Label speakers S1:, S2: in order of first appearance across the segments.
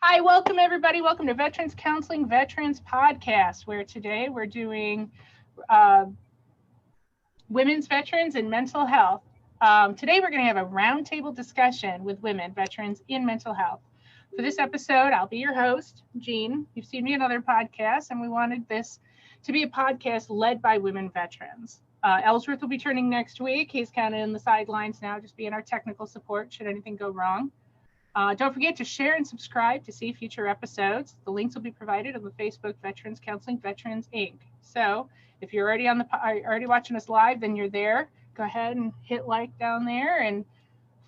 S1: Hi, welcome everybody. Welcome to Veterans Counseling Veterans Podcast, where today we're doing uh, women's veterans and mental health. Today we're going to have a roundtable discussion with women veterans in mental health. For this episode, I'll be your host, Jean. You've seen me in other podcasts, and we wanted this to be a podcast led by women veterans. Ellsworth will be turning next week. He's kind of in the sidelines now, just being our technical support should anything go wrong. Don't forget to share and subscribe to see future episodes. The links will be provided on the Facebook Veterans Counseling Veterans Inc. So if you're already watching us live, then you're there. Go ahead and hit like down there and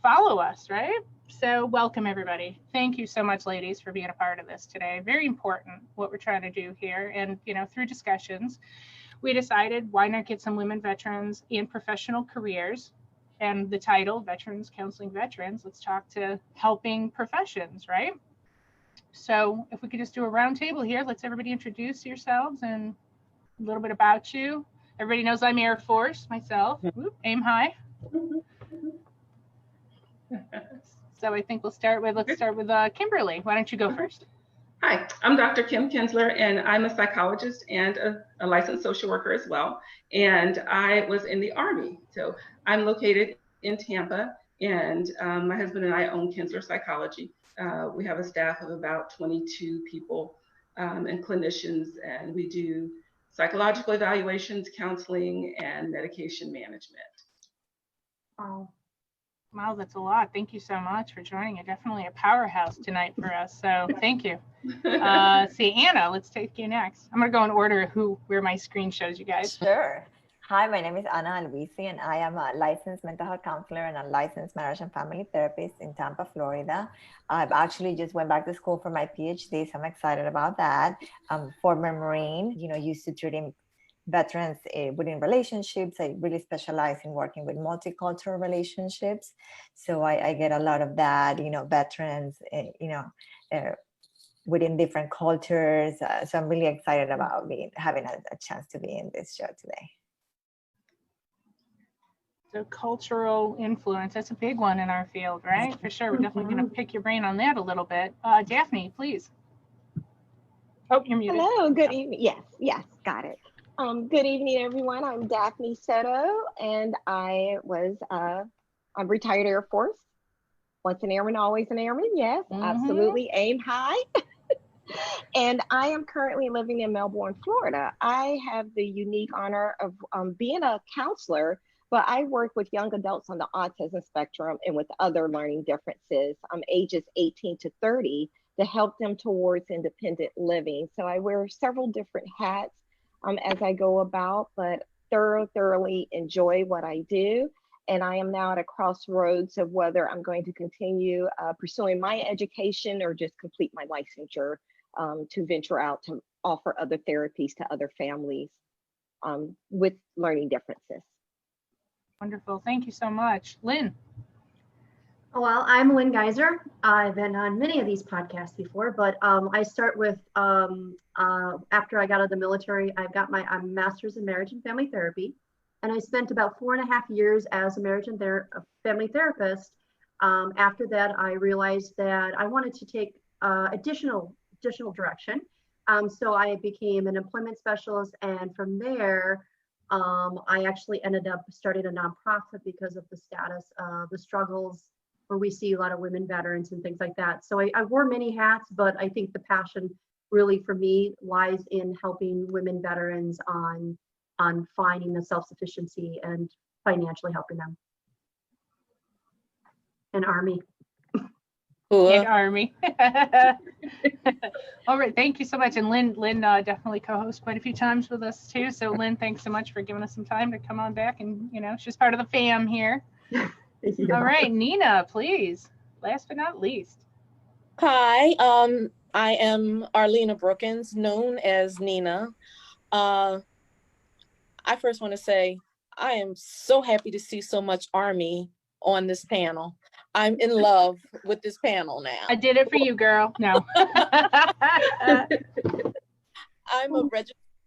S1: follow us, right? So welcome everybody. Thank you so much, ladies, for being a part of this today. Very important what we're trying to do here. And through discussions, we decided why not get some women veterans in professional careers. And the title, Veterans Counseling Veterans, let's talk to helping professions, right? So if we could just do a round table here, let's everybody introduce yourselves and a little bit about you. Everybody knows I'm Air Force myself. Whoop, aim high. So I think let's start with Kimberly. Why don't you go first?
S2: Hi, I'm Dr. Kim Kinsler, and I'm a psychologist and a licensed social worker as well. And I was in the Army. So I'm located in Tampa, and my husband and I own Kinsler Psychology. We have a staff of about 22 people and clinicians, and we do psychological evaluations, counseling, and medication management.
S1: Wow, that's a lot. Thank you so much for joining. You're definitely a powerhouse tonight for us. So thank you. See, Anna, let's take you next. I'm going to go in order where my screen shows you guys.
S3: Sure. Hi, my name is Anna Alvisi, and I am a licensed mental health counselor and a licensed marriage and family therapist in Tampa, Florida. I've actually just went back to school for my PhD, so I'm excited about that. I'm former Marine, used to treating veterans within relationships. I really specialize in working with multicultural relationships. So I get a lot of that, veterans, within different cultures. So I'm really excited about having a chance to be in this show today.
S1: So cultural influence, that's a big one in our field, right? For sure. We're definitely going to pick your brain on that a little bit. Daphne, please. Oh, you're muted.
S4: Hello, good evening. Yes, got it. Good evening, everyone. I'm Daphne Soto, and I'm retired Air Force. Once an airman, always an airman. Yes, absolutely. Aim high. And I am currently living in Melbourne, Florida. I have the unique honor of being a counselor, but I work with young adults on the autism spectrum and with other learning differences, ages 18 to 30, to help them towards independent living. So I wear several different hats as I go about, but thoroughly enjoy what I do. And I am now at a crossroads of whether I'm going to continue pursuing my education or just complete my licensure to venture out to offer other therapies to other families with learning differences.
S1: Wonderful. Thank you so much. Lynn.
S5: Well, I'm Lynn Geyser. I've been on many of these podcasts before, but I start with after I got out of the military, I got my master's in marriage and family therapy. And I spent about 4.5 years as a marriage and family therapist. After that, I realized that I wanted to take additional direction. So I became an employment specialist. And from there, I actually ended up starting a nonprofit because of the status of the struggles where we see a lot of women veterans and things like that. So I wore many hats, but I think the passion really for me lies in helping women veterans on finding the self-sufficiency and financially helping them. And Army.
S1: And Army. All right, thank you so much. And Lynn definitely co-hosts quite a few times with us too. So Lynn, thanks so much for giving us some time to come on back, and she's part of the fam here. All right, Nina, please. Last but not least.
S6: Hi, I am Arlena Brookins, known as Nina. I first want to say I am so happy to see so much Army on this panel. I'm in love with this panel now.
S1: I did it for you, girl. No.
S6: I'm a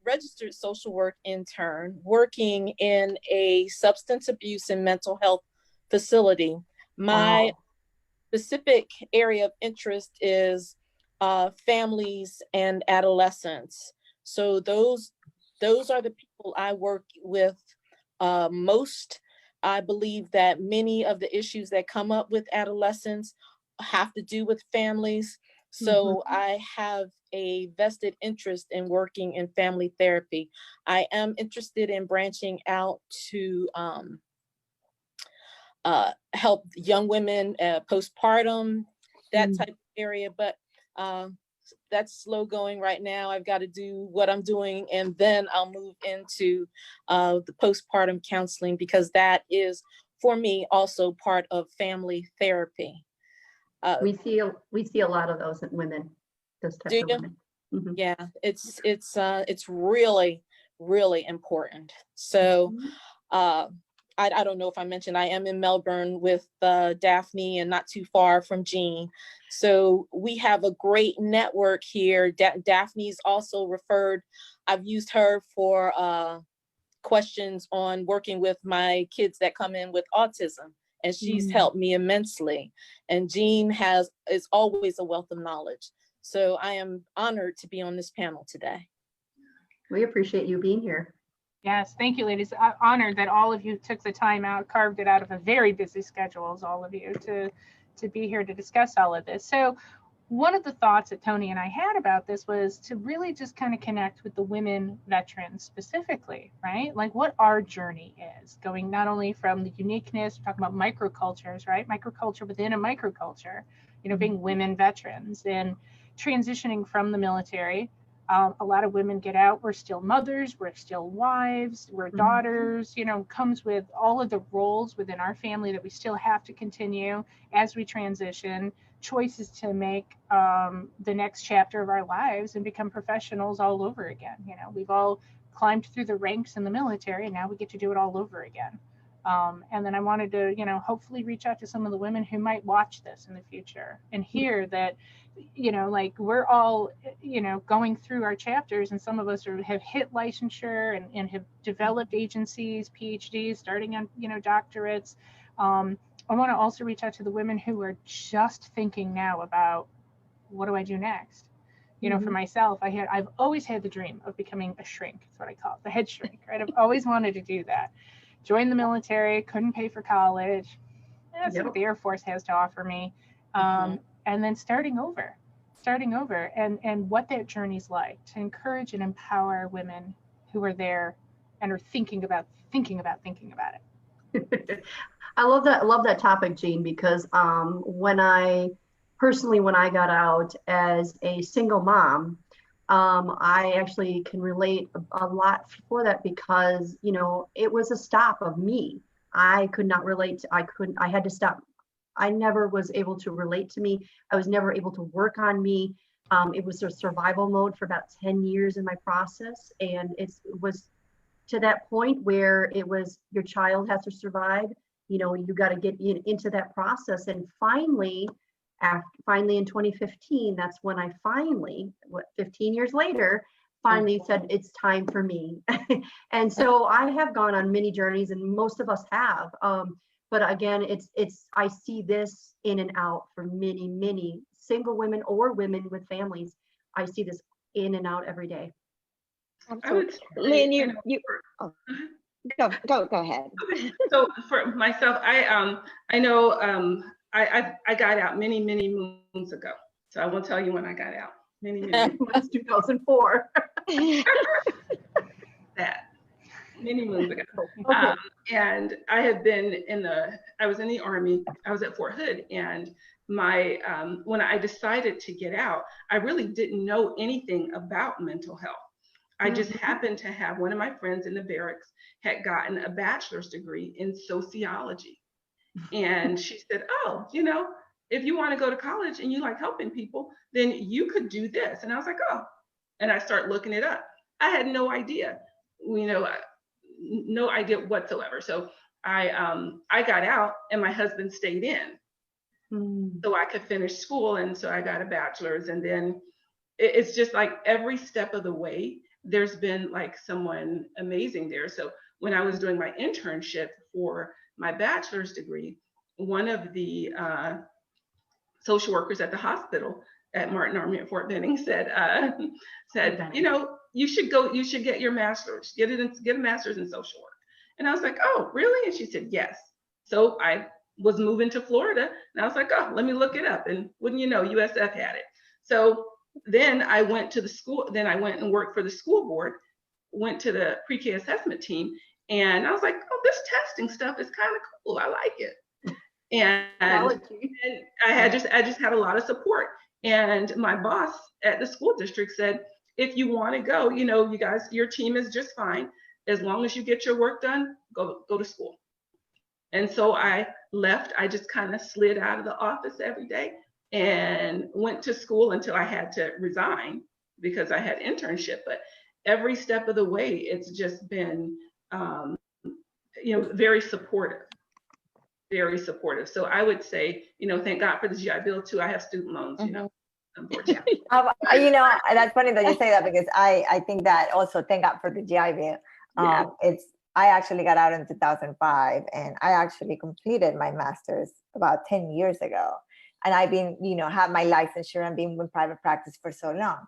S6: registered social work intern working in a substance abuse and mental health facility. My specific area of interest is families and adolescents. So those are the people I work with most. I believe that many of the issues that come up with adolescents have to do with families. So I have a vested interest in working in family therapy. I am interested in branching out to help young women postpartum, that type of area, but that's slow going right now. I've got to do what I'm doing, and then I'll move into the postpartum counseling, because that is, for me, also part of family therapy.
S5: We see a lot of those in women, those types of women.
S6: Yeah, it's really, really important. So I don't know if I mentioned, I am in Melbourne with Daphne and not too far from Jean. So we have a great network here. Daphne's also referred, I've used her for questions on working with my kids that come in with autism, and she's helped me immensely. And Jean is always a wealth of knowledge. So I am honored to be on this panel today.
S5: We appreciate you being here.
S1: Yes, thank you, ladies. I'm honored that all of you took the time out, carved it out of a very busy schedules, all of you, to be here to discuss all of this. So one of the thoughts that Tony and I had about this was to really just kind of connect with the women veterans specifically, right? Like what our journey is, going not only from the uniqueness, we're talking about microcultures, right? Microculture within a microculture, being women veterans and transitioning from the military. A lot of women get out, we're still mothers, we're still wives, we're daughters, comes with all of the roles within our family that we still have to continue as we transition, choices to make the next chapter of our lives and become professionals all over again. We've all climbed through the ranks in the military, and now we get to do it all over again. And then I wanted to, hopefully reach out to some of the women who might watch this in the future and hear that, like we're all, going through our chapters, and some of us have hit licensure and have developed agencies, PhDs, starting on, doctorates. I want to also reach out to the women who are just thinking now about, what do I do next? For myself, I've always had the dream of becoming a shrink. That's what I call it, the head shrink, right? I've always wanted to do that. Joined the military, couldn't pay for college. That's what the Air Force has to offer me. And then starting over and what that journey's like, to encourage and empower women who are there and are thinking about it.
S5: I love that topic, Jean, because when I got out as a single mom, I actually can relate a lot for that, because it was a stop of me. I could not relate. I had to stop. I never was able to relate to me. I was never able to work on me. It was a survival mode for about 10 years in my process. And it was to that point where it was, your child has to survive. You got to get into that process. And finally in 2015, that's when I 15 years later, finally said, it's time for me. And so I have gone on many journeys, and most of us have. But again, I see this in and out for many, many single women or women with families. I see this in and out every day.
S4: Absolutely. Lynn, go ahead.
S2: So for myself, I know I got out many moons ago. So I won't tell you when I got out. Many
S5: That's 2004.
S2: That. Many moons ago.
S5: Okay.
S2: And I had been I was in the Army. I was at Fort Hood, and when I decided to get out, I really didn't know anything about mental health. I just happened to have one of my friends in the barracks had gotten a bachelor's degree in sociology. And she said, oh, if you want to go to college and you like helping people, then you could do this. And I was like, oh, and I started looking it up. I had no idea, no idea whatsoever. So I got out, and my husband stayed in so I could finish school. And so I got a bachelor's, and then it's just like every step of the way, there's been like someone amazing there. So when I was doing my internship for my bachelor's degree, one of the social workers at the hospital at Martin Army at Fort Benning said, you know, you should get your master's, get a master's in social work. And I was like, oh, really? And she said, yes. So I was moving to Florida, and I was like, oh, let me look it up. And wouldn't you know, USF had it. So then I went to the school, then I went and worked for the school board, went to the pre-K assessment team, and I was like, oh, this testing stuff is kind of cool. I like it. And I just had a lot of support. And my boss at the school district said, if you want to go, you know, you guys, your team is just fine. As long as you get your work done, go to school. And so I left. I just kind of slid out of the office every day and went to school until I had to resign because I had internship. But every step of the way, it's just been, you know, very supportive. Very supportive. So I would say, you know, thank God for the GI Bill too. I have student loans, you know, unfortunately.
S3: You know, that's funny that you say that because I think that also thank God for the GI Bill. I actually got out in 2005 and I actually completed my master's about 10 years ago. And I've been, you know, have my licensure and been in private practice for so long.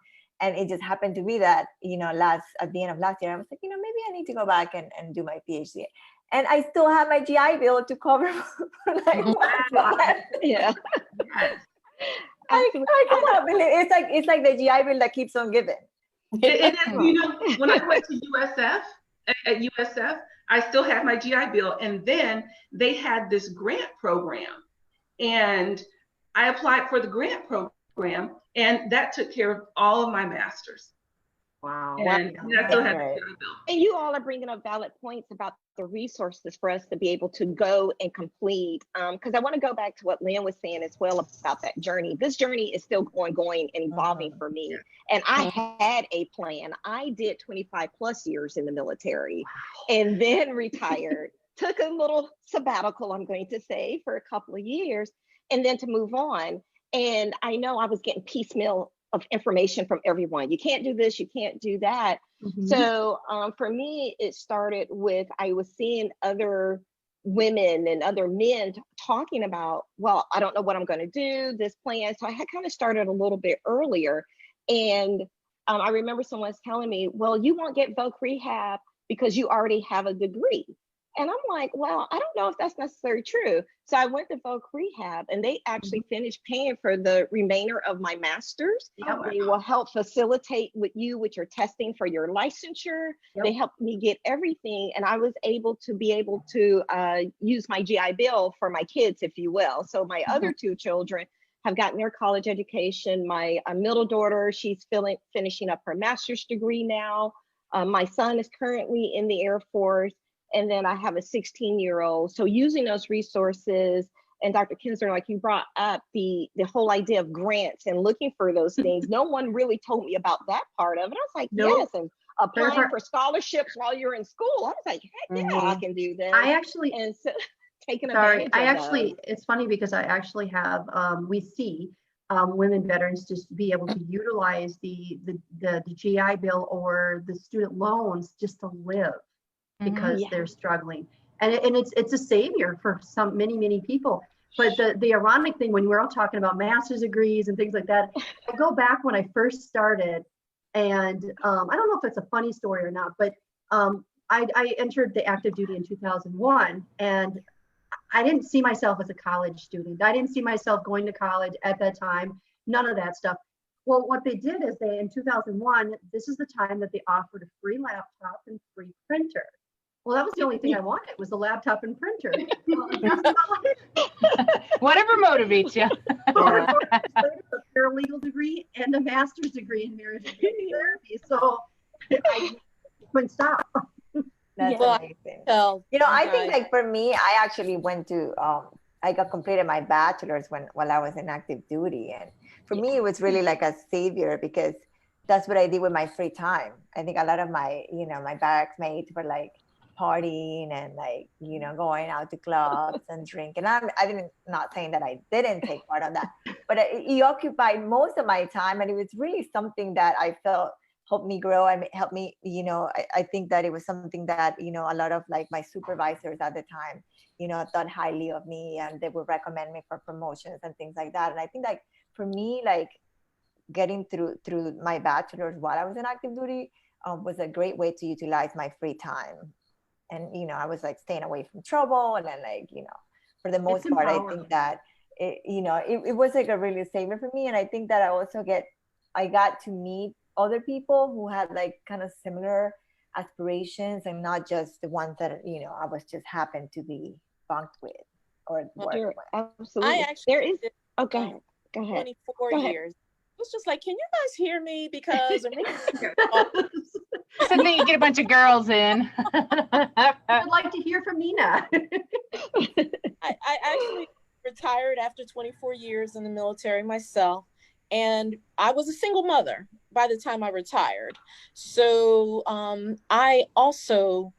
S3: And it just happened to be that, you know, at the end of last year, I was like, you know, maybe I need to go back and do my PhD. And I still have my GI Bill to cover for like
S4: yeah.
S3: I cannot believe it's like the GI Bill that keeps on giving.
S2: And you know, when I went to USF, at USF, I still had my GI Bill. And then they had this grant program. And I applied for the grant program, and that took care of all of my masters.
S3: Wow.
S2: And I still had the GI Bill.
S4: And you all are bringing up valid points about the resources for us to be able to go and complete. Because I want to go back to what Lynn was saying as well about that journey. This journey is still ongoing and evolving for me. And I had a plan. I did 25 plus years in the military and then retired, took a little sabbatical, I'm going to say, for a couple of years, and then to move on. And I know I was getting piecemeal of information from everyone. You can't do this, you can't do that. So for me, it started with, I was seeing other women and other men talking about, well, I don't know what I'm going to do, this plan. So I had kind of started a little bit earlier. And I remember someone telling me, well, you won't get voc rehab because you already have a degree. And I'm like, well, I don't know if that's necessarily true. So I went to voc rehab and they actually finished paying for the remainder of my master's. They will help facilitate with your testing for your licensure. They helped me get everything. And I was able to use my GI Bill for my kids, if you will. So my other two children have gotten their college education. My middle daughter, she's finishing up her master's degree now. My son is currently in the Air Force. And then I have a 16-year-old. So using those resources, and Dr. Kinsler, like you brought up the whole idea of grants and looking for those things. No one really told me about that part of it. I was like, yes, and applying for scholarships while you're in school. I was like, heck yeah, I can do that. And so taking advantage of those.
S5: It's funny because I actually have, we see women veterans just be able to utilize the GI Bill or the student loans just to live. Because they're struggling, and it's a savior for many people. But the ironic thing, when we're all talking about master's degrees and things like that, I go back when I first started, and I don't know if it's a funny story or not, but I entered the active duty in 2001, and I didn't see myself as a college student. I didn't see myself going to college at that time. None of that stuff. Well, what they did is in 2001, this is the time that they offered a free laptop and free printer. Well, that was the only thing I wanted was a laptop and printer.
S1: Whatever motivates you.
S5: A paralegal degree and a master's degree in marriage and family therapy. So I couldn't stop.
S3: That's amazing. You know, I think like for me, I actually went to, I completed my bachelor's while I was in active duty. And for me, it was really like a savior because that's what I did with my free time. I think a lot of my, my barracks mates were like, partying and like going out to clubs and drinking. I'm not saying that I didn't take part of that, but it occupied most of my time, and it was really something that I felt helped me grow and helped me. I think that it was something that a lot of like my supervisors at the time thought highly of me, and they would recommend me for promotions and things like that. And I think like for me, like getting through my bachelor's while I was in active duty was a great way to utilize my free time. And, you know, I was like staying away from trouble. And then like, you know, for the most part, I think that, it was like a really saver for me. And I think that I got to meet other people who had like kind of similar aspirations and not just the ones that, you know, I was just happened to be bunked with or working with.
S4: Absolutely.
S6: I actually
S4: There is,
S6: did,
S4: oh, go ahead. Go ahead.
S6: 24
S4: Go ahead.
S6: years. It was just like, can you guys hear me? Because
S1: So then you get a bunch of girls in.
S5: I'd like to hear from Nina.
S6: I actually retired after 24 years in the military myself. And I was a single mother by the time I retired. So I also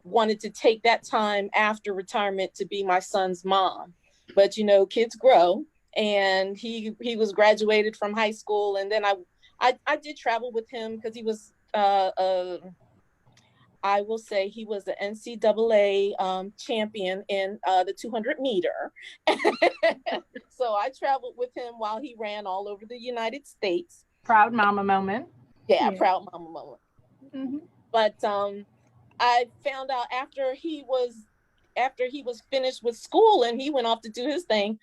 S6: wanted to take that time after retirement to be my son's mom. But, you know, kids grow, and he was graduated from high school. And then I did travel with him because he was, I will say he was the NCAA champion in the 200 meter. So I traveled with him while he ran all over the United States.
S1: Proud mama moment.
S6: Yeah, proud mama moment.
S1: Mm-hmm.
S6: But I found out after he was finished with school and he went off to do his thing,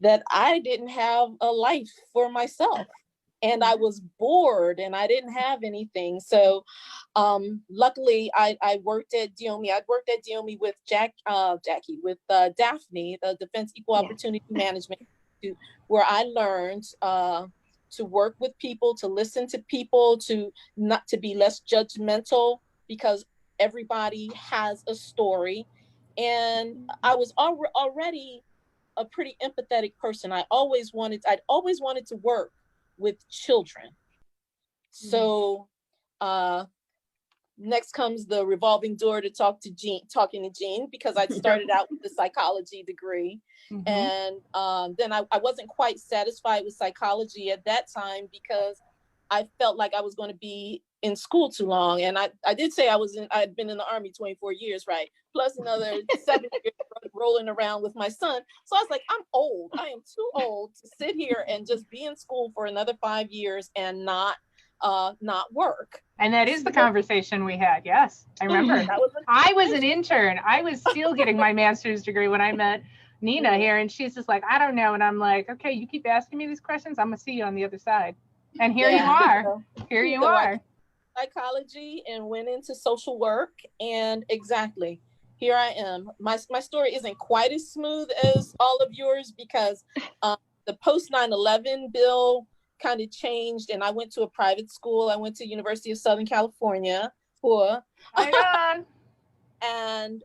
S6: that I didn't have a life for myself. And I was bored and I didn't have anything. So luckily I worked at DOME. I worked at DOME with Daphne, the Defense Equal Opportunity Management, where I learned to work with people, to listen to people, to not to be less judgmental, because everybody has a story. And I was already a pretty empathetic person. I'd always wanted to work with children. So next comes the revolving door to talking to Jean, because I'd started out with the psychology degree. And then I wasn't quite satisfied with psychology at that time, because I felt like I was going to be in school too long. And I did say I'd been in the Army 24 years, right? Plus another 7 years rolling around with my son. So I was like, I'm old. I am too old to sit here and just be in school for another 5 years and not work.
S1: And that is the conversation we had. Yes, I remember. I was an intern. I was still getting my master's degree when I met Nina here, and she's just like, I don't know. And I'm like, okay, you keep asking me these questions, I'm gonna see you on the other side. And here you are. Here you are.
S6: Psychology and went into social work, and exactly here I am. My story isn't quite as smooth as all of yours, because the post 9/11 bill kind of changed, and I went to a private school. I went to University of Southern California and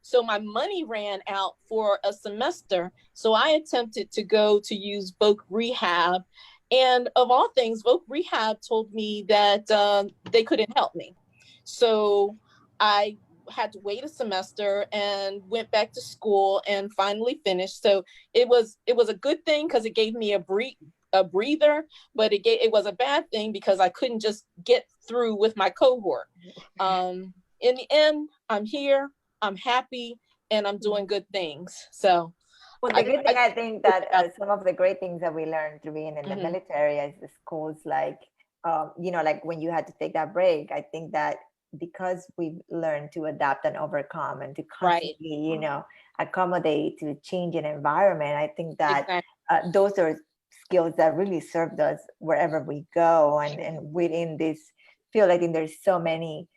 S6: so my money ran out for a semester. So I attempted to go to use Voc Rehab. And of all things, Voc Rehab told me that they couldn't help me. So I had to wait a semester and went back to school and finally finished. So it was a good thing, because it gave me a breather, but it was a bad thing because I couldn't just get through with my cohort. In the end, I'm here, I'm happy, and I'm doing good things. So.
S3: Well, the good thing, I think that some of the great things that we learned through being in the military is the schools, like, like when you had to take that break, I think that because we've learned to adapt and overcome and to constantly, accommodate to changing environment, I think that those are skills that really served us wherever we go. And within this field, I think there's so many,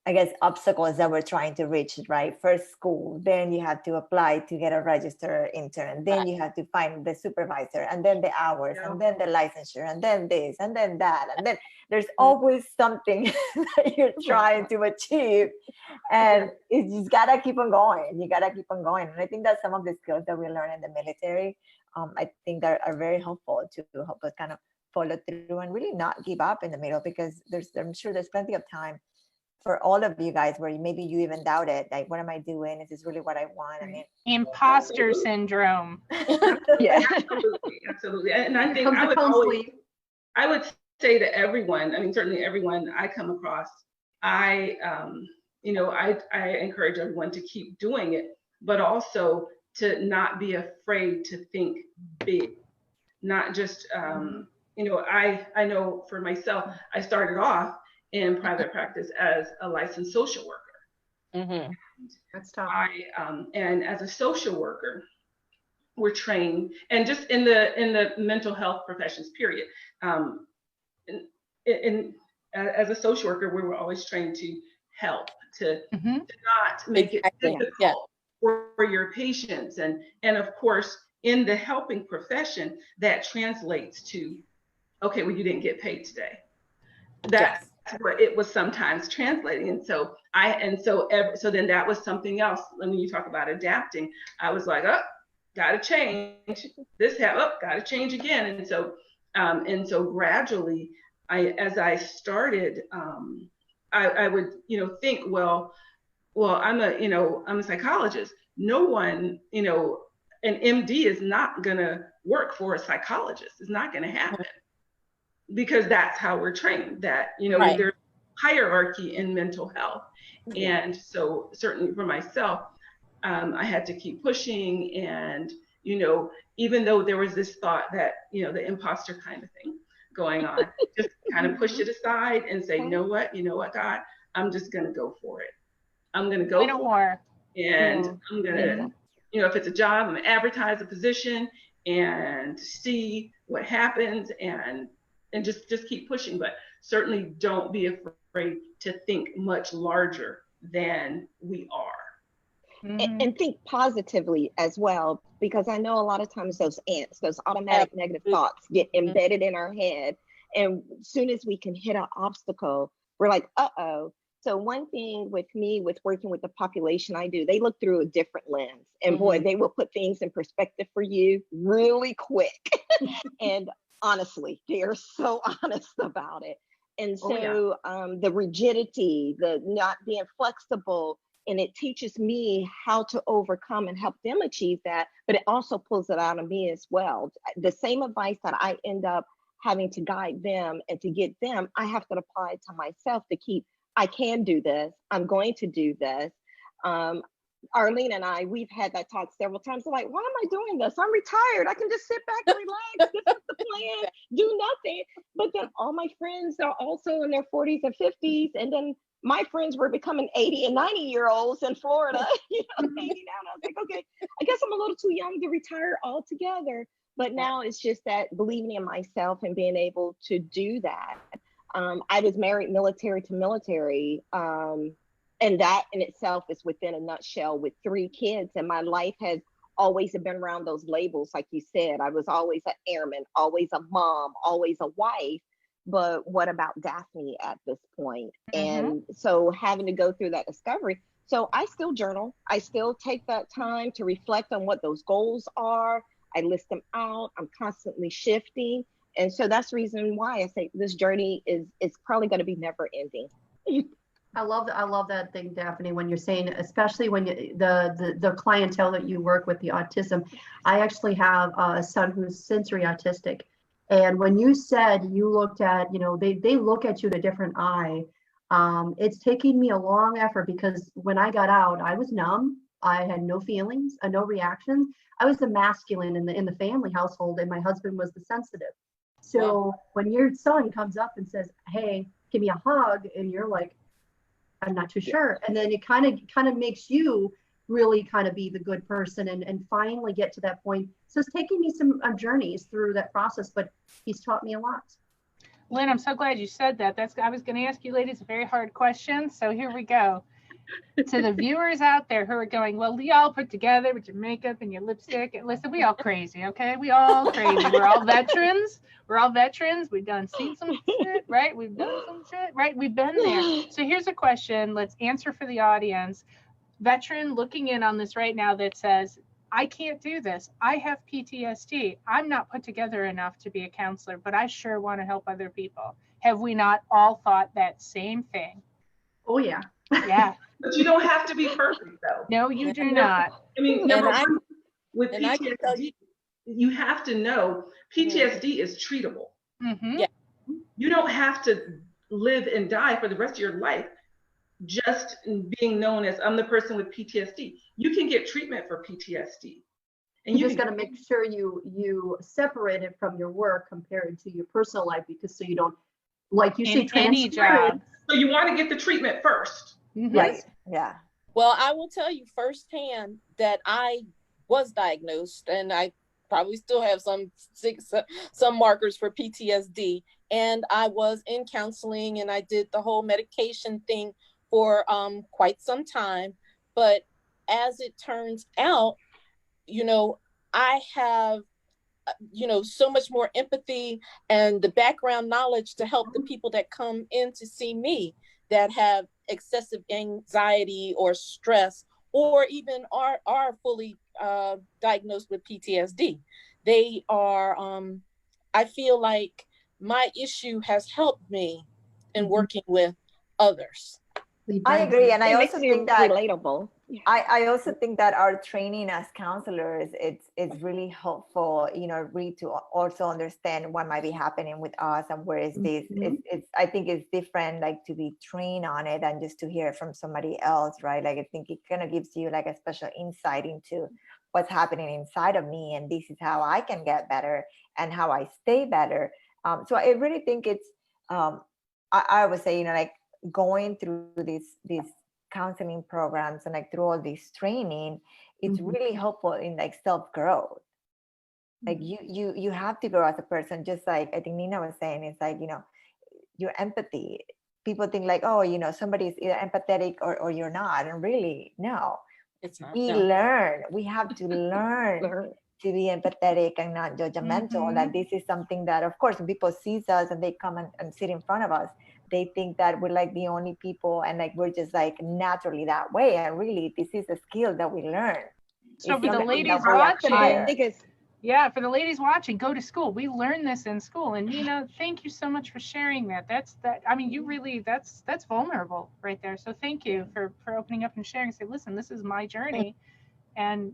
S3: I guess, obstacles that we're trying to reach, right? First school, then you have to apply to get a registered intern, then you have to find the supervisor, and then the hours, and then the licensure, and then this, and then that, and then there's always something that you're trying to achieve, and you just gotta keep on going. You gotta keep on going, and I think that some of the skills that we learn in the military, I think that are very helpful to help us kind of follow through and really not give up in the middle, because I'm sure there's plenty of time for all of you guys where maybe you even doubt it, like, what am I doing? Is this really what I want? I mean,
S1: imposter syndrome.
S2: Absolutely. And I think I would say to everyone, I mean, certainly everyone I come across, I encourage everyone to keep doing it, but also to not be afraid to think big, not just I know for myself, I started off in private practice as a licensed social worker.
S6: Mm-hmm.
S5: That's tough.
S2: And as a social worker, we're trained, and just in the mental health professions, period. As a social worker, we were always trained to help, to not make it difficult for your patients, and of course, in the helping profession, that translates to, okay, well, you didn't get paid today. That's what it was sometimes translating. And so then that was something else. When you talk about adapting, I was like, oh, gotta change this, gotta change again. And so gradually, as I started, I would, think, well, I'm a psychologist. No one, an MD is not gonna work for a psychologist. It's not gonna happen, because that's how we're trained, that, there's hierarchy in mental health. And so certainly for myself, I had to keep pushing, and, even though there was this thought that, the imposter kind of thing going on, just kind of push it aside and say, you know what, God, I'm just going to go for it. I'm going to go for it. And I'm going to, if it's a job, I'm going to advertise a position and see what happens, and just keep pushing. But certainly don't be afraid to think much larger than we are.
S4: And think positively as well, because I know a lot of times those automatic negative thoughts get embedded in our head. And as soon as we can hit an obstacle, we're like, uh-oh. So one thing with me, with working with the population I do, they look through a different lens. And boy, they will put things in perspective for you really quick. And honestly, they are so honest about it. And so the rigidity, the not being flexible, and it teaches me how to overcome and help them achieve that, but it also pulls it out of me as well. The same advice that I end up having to guide them and to get them, I have to apply it to myself to keep, I can do this, I'm going to do this. Arlene and I, we've had that talk several times. I'm like, why am I doing this? I'm retired. I can just sit back and relax. This is the plan, do nothing. But then all my friends are also in their 40s and 50s. And then my friends were becoming 80 and 90-year-olds in Florida, hanging out. And I was like, okay, I guess I'm a little too young to retire altogether. But now it's just that believing in myself and being able to do that. I was married military to military. And that in itself is within a nutshell with 3 kids. And my life has always been around those labels. Like you said, I was always an airman, always a mom, always a wife. But what about Daphne at this point? And so having to go through that discovery. So I still journal. I still take that time to reflect on what those goals are. I list them out. I'm constantly shifting. And so that's the reason why I say this journey is probably going to be never ending.
S5: I love that thing, Daphne, when you're saying, especially when the clientele that you work with, the autism. I actually have a son who's sensory autistic. And when you said you looked at, they look at you with a different eye. It's taking me a long effort, because when I got out, I was numb. I had no feelings, no reactions. I was the masculine in the family household, and my husband was the sensitive. So when your son comes up and says, "Hey, give me a hug," and you're like, I'm not too sure. And then it kind of makes you really kind of be the good person and finally get to that point. So it's taking me some journeys through that process, but he's taught me a lot.
S1: Lynn, I'm so glad you said that. I was going to ask you ladies a very hard question. So here we go. To the viewers out there who are going, well, we all put together with your makeup and your lipstick. And listen, we all crazy, okay? We all crazy. We're all veterans. We've seen some shit, right? We've done some shit, right? We've been there. So here's a question. Let's answer for the audience. Veteran looking in on this right now that says, I can't do this. I have PTSD. I'm not put together enough to be a counselor, but I sure want to help other people. Have we not all thought that same thing?
S5: Oh, yeah.
S1: Yeah.
S2: But you don't have to be perfect, though.
S1: No, you do not.
S2: I mean, with PTSD, you have to know PTSD is treatable.
S6: Yeah.
S2: You don't have to live and die for the rest of your life just being known as, I'm the person with PTSD. You can get treatment for PTSD. And
S5: you just got to make sure you separate it from your work compared to your personal life, because so you don't, like you say,
S1: Any job.
S2: So you want to get the treatment first.
S1: Mm-hmm.
S3: Right. Yeah.
S6: Well, I will tell you firsthand that I was diagnosed, and I probably still have some markers for PTSD. And I was in counseling, and I did the whole medication thing for quite some time. But as it turns out, I have so much more empathy and the background knowledge to help the people that come in to see me that have excessive anxiety or stress, or even are fully diagnosed with PTSD. They are, I feel like my issue has helped me in working with others.
S3: I agree. And I also think that
S4: relatable.
S3: I also think that our training as counselors, it's really helpful, really to also understand what might be happening with us and where is this. It's I think it's different, like, to be trained on it and just to hear it from somebody else, right? Like, I think it kind of gives you like a special insight into what's happening inside of me, and this is how I can get better and how I stay better. So I really think it's I would say, like, going through these counseling programs and like through all this training, it's really helpful in like self-growth. Like you have to grow as a person, just like I think Nina was saying. It's like, your empathy. People think like, oh, somebody's either empathetic or you're not, and really, no.
S6: It's not.
S3: We have to learn to be empathetic and not judgmental. That this is something that, of course, when people sees us and they come and sit in front of us, they think that we're like the only people, and like we're just like naturally that way. And really, this is a skill that we learn.
S1: So for the ladies watching, for the ladies watching, go to school. We learn this in school. And Nina, thank you so much for sharing that. I mean, you really, that's vulnerable right there. So thank you for opening up and sharing. Say, listen, this is my journey, and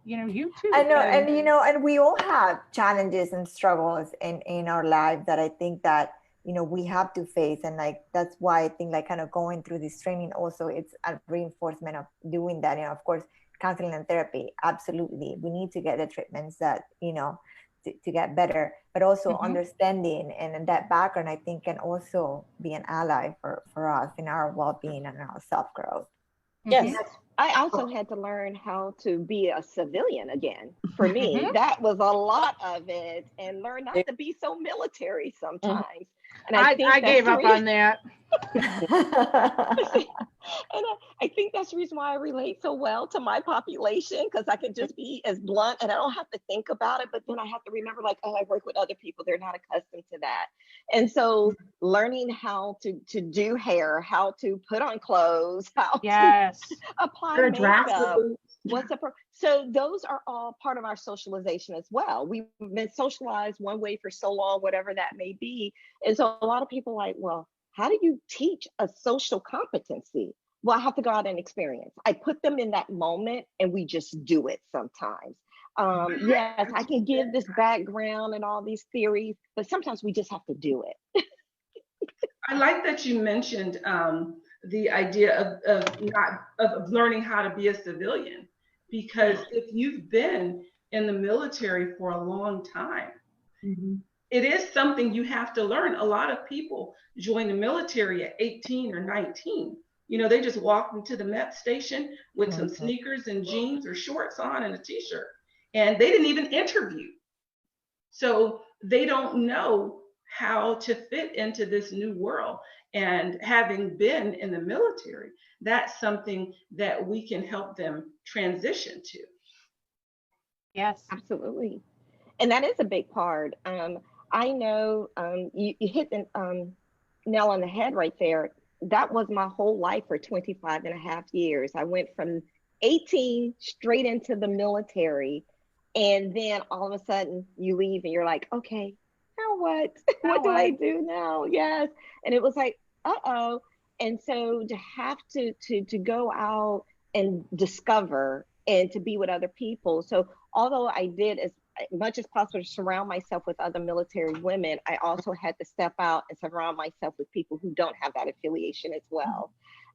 S1: you too.
S3: I know, and and we all have challenges and struggles in our lives that I think that we have to face. And like, that's why I think like kind of going through this training also, it's a reinforcement of doing that. Of course, counseling and therapy, absolutely, we need to get the treatments that to get better, but also understanding and that background, I think, can also be an ally for us in our well-being and our self-growth.
S6: Yes.
S4: I also had to learn how to be a civilian again. For me, that was a lot of it, and learn not to be so military sometimes. And
S1: I gave up on that.
S4: And I think that's the reason why I relate so well to my population, because I can just be as blunt and I don't have to think about it. But then I have to remember, like, oh, I work with other people. They're not accustomed to that. And so learning how to do hair, how to put on clothes, how to apply makeup. So those are all part of our socialization as well. We've been socialized one way for so long, whatever that may be. And so a lot of people are like, well, how do you teach a social competency? Well, I have to go out and experience. I put them in that moment and we just do it sometimes. Yes, I can give this background and all these theories, but sometimes we just have to do it.
S2: I like that you mentioned the idea of learning how to be a civilian, because if you've been in the military for a long time, it is something you have to learn. A lot of people join the military at 18 or 19. They just walk into the Met station with some sneakers and jeans or shorts on and a t-shirt, and they didn't even interview. So they don't know how to fit into this new world. And having been in the military, that's something that we can help them transition to.
S1: Yes,
S4: absolutely. And that is a big part. I know you hit the nail on the head right there. That was my whole life for 25 and a half years. I went from 18 straight into the military. And then all of a sudden you leave and you're like, okay, now what? What do I do now? Yes. And it was like, uh-oh. And so to have to go out and discover and to be with other people. So although I did as much as possible to surround myself with other military women, I also had to step out and surround myself with people who don't have that affiliation as well.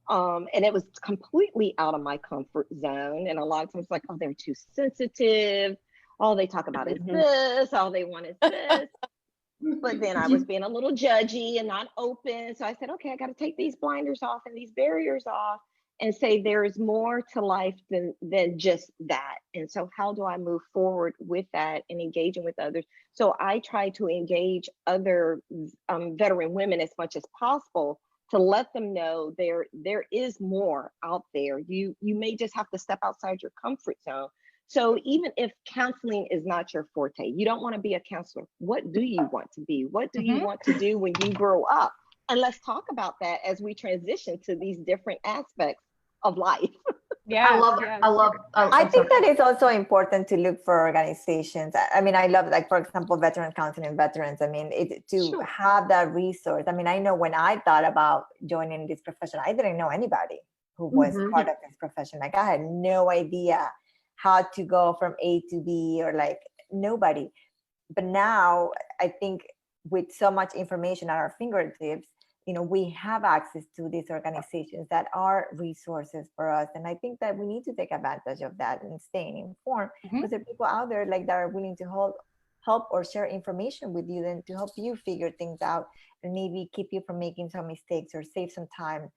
S4: And it was completely out of my comfort zone. And a lot of times, like, oh, they're too sensitive. All they talk about is this. All they want is this. But then I was being a little judgy and not open. So I said, okay, I got to take these blinders off and these barriers off and say there is more to life than just that. And so how do I move forward with that and engaging with others? So I try to engage other veteran women as much as possible to let them know there is more out there. You may just have to step outside your comfort zone. So even if counseling is not your forte, you don't want to be a counselor. What do you want to be? What do you want to do when you grow up? And let's talk about that as we transition to these different aspects of life.
S1: Yeah,
S3: I think that it's also important to look for organizations. I mean, I love, like, for example, veteran counseling veterans. I mean, have that resource. I mean, I know when I thought about joining this profession, I didn't know anybody who was part of this profession. Like, I had no idea how to go from A to B, or like nobody. But now I think with so much information at our fingertips, we have access to these organizations that are resources for us. And I think that we need to take advantage of that and staying informed, because there are people out there like that are willing to help or share information with you, and to help you figure things out and maybe keep you from making some mistakes or save some time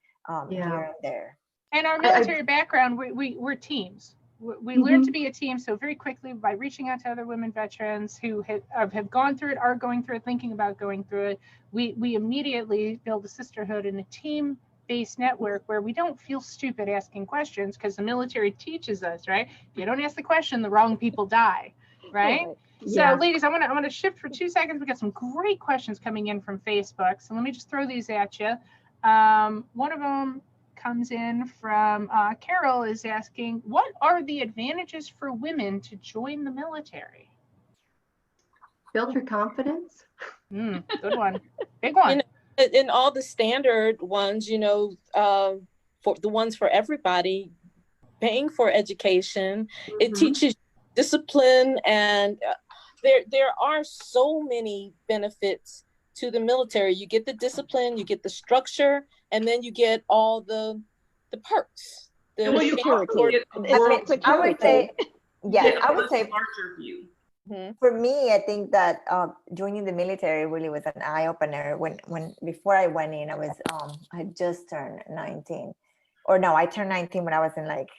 S3: here and there.
S1: And our military background, we're teams. We learn to be a team so very quickly by reaching out to other women veterans who have gone through it, are going through it, thinking about going through it. We immediately build a sisterhood and a team-based network where we don't feel stupid asking questions, because the military teaches us, right? If you don't ask the question, the wrong people die, right? So ladies, I'm gonna shift for 2 seconds. We got some great questions coming in from Facebook. So let me just throw these at you. One of them comes in from Carol, is asking, what are the advantages for women to join the military?
S5: Build your confidence.
S1: Good one. Big one.
S6: In all the standard ones, for the ones for everybody, paying for education, it teaches discipline, and there are so many benefits to the military. You get the discipline, you get the structure, and then you get all the perks.
S3: I would say
S2: larger view.
S3: For me, I think that joining the military really was an eye opener. When before I went in, I had just turned 19, or no, I turned 19 when I was in like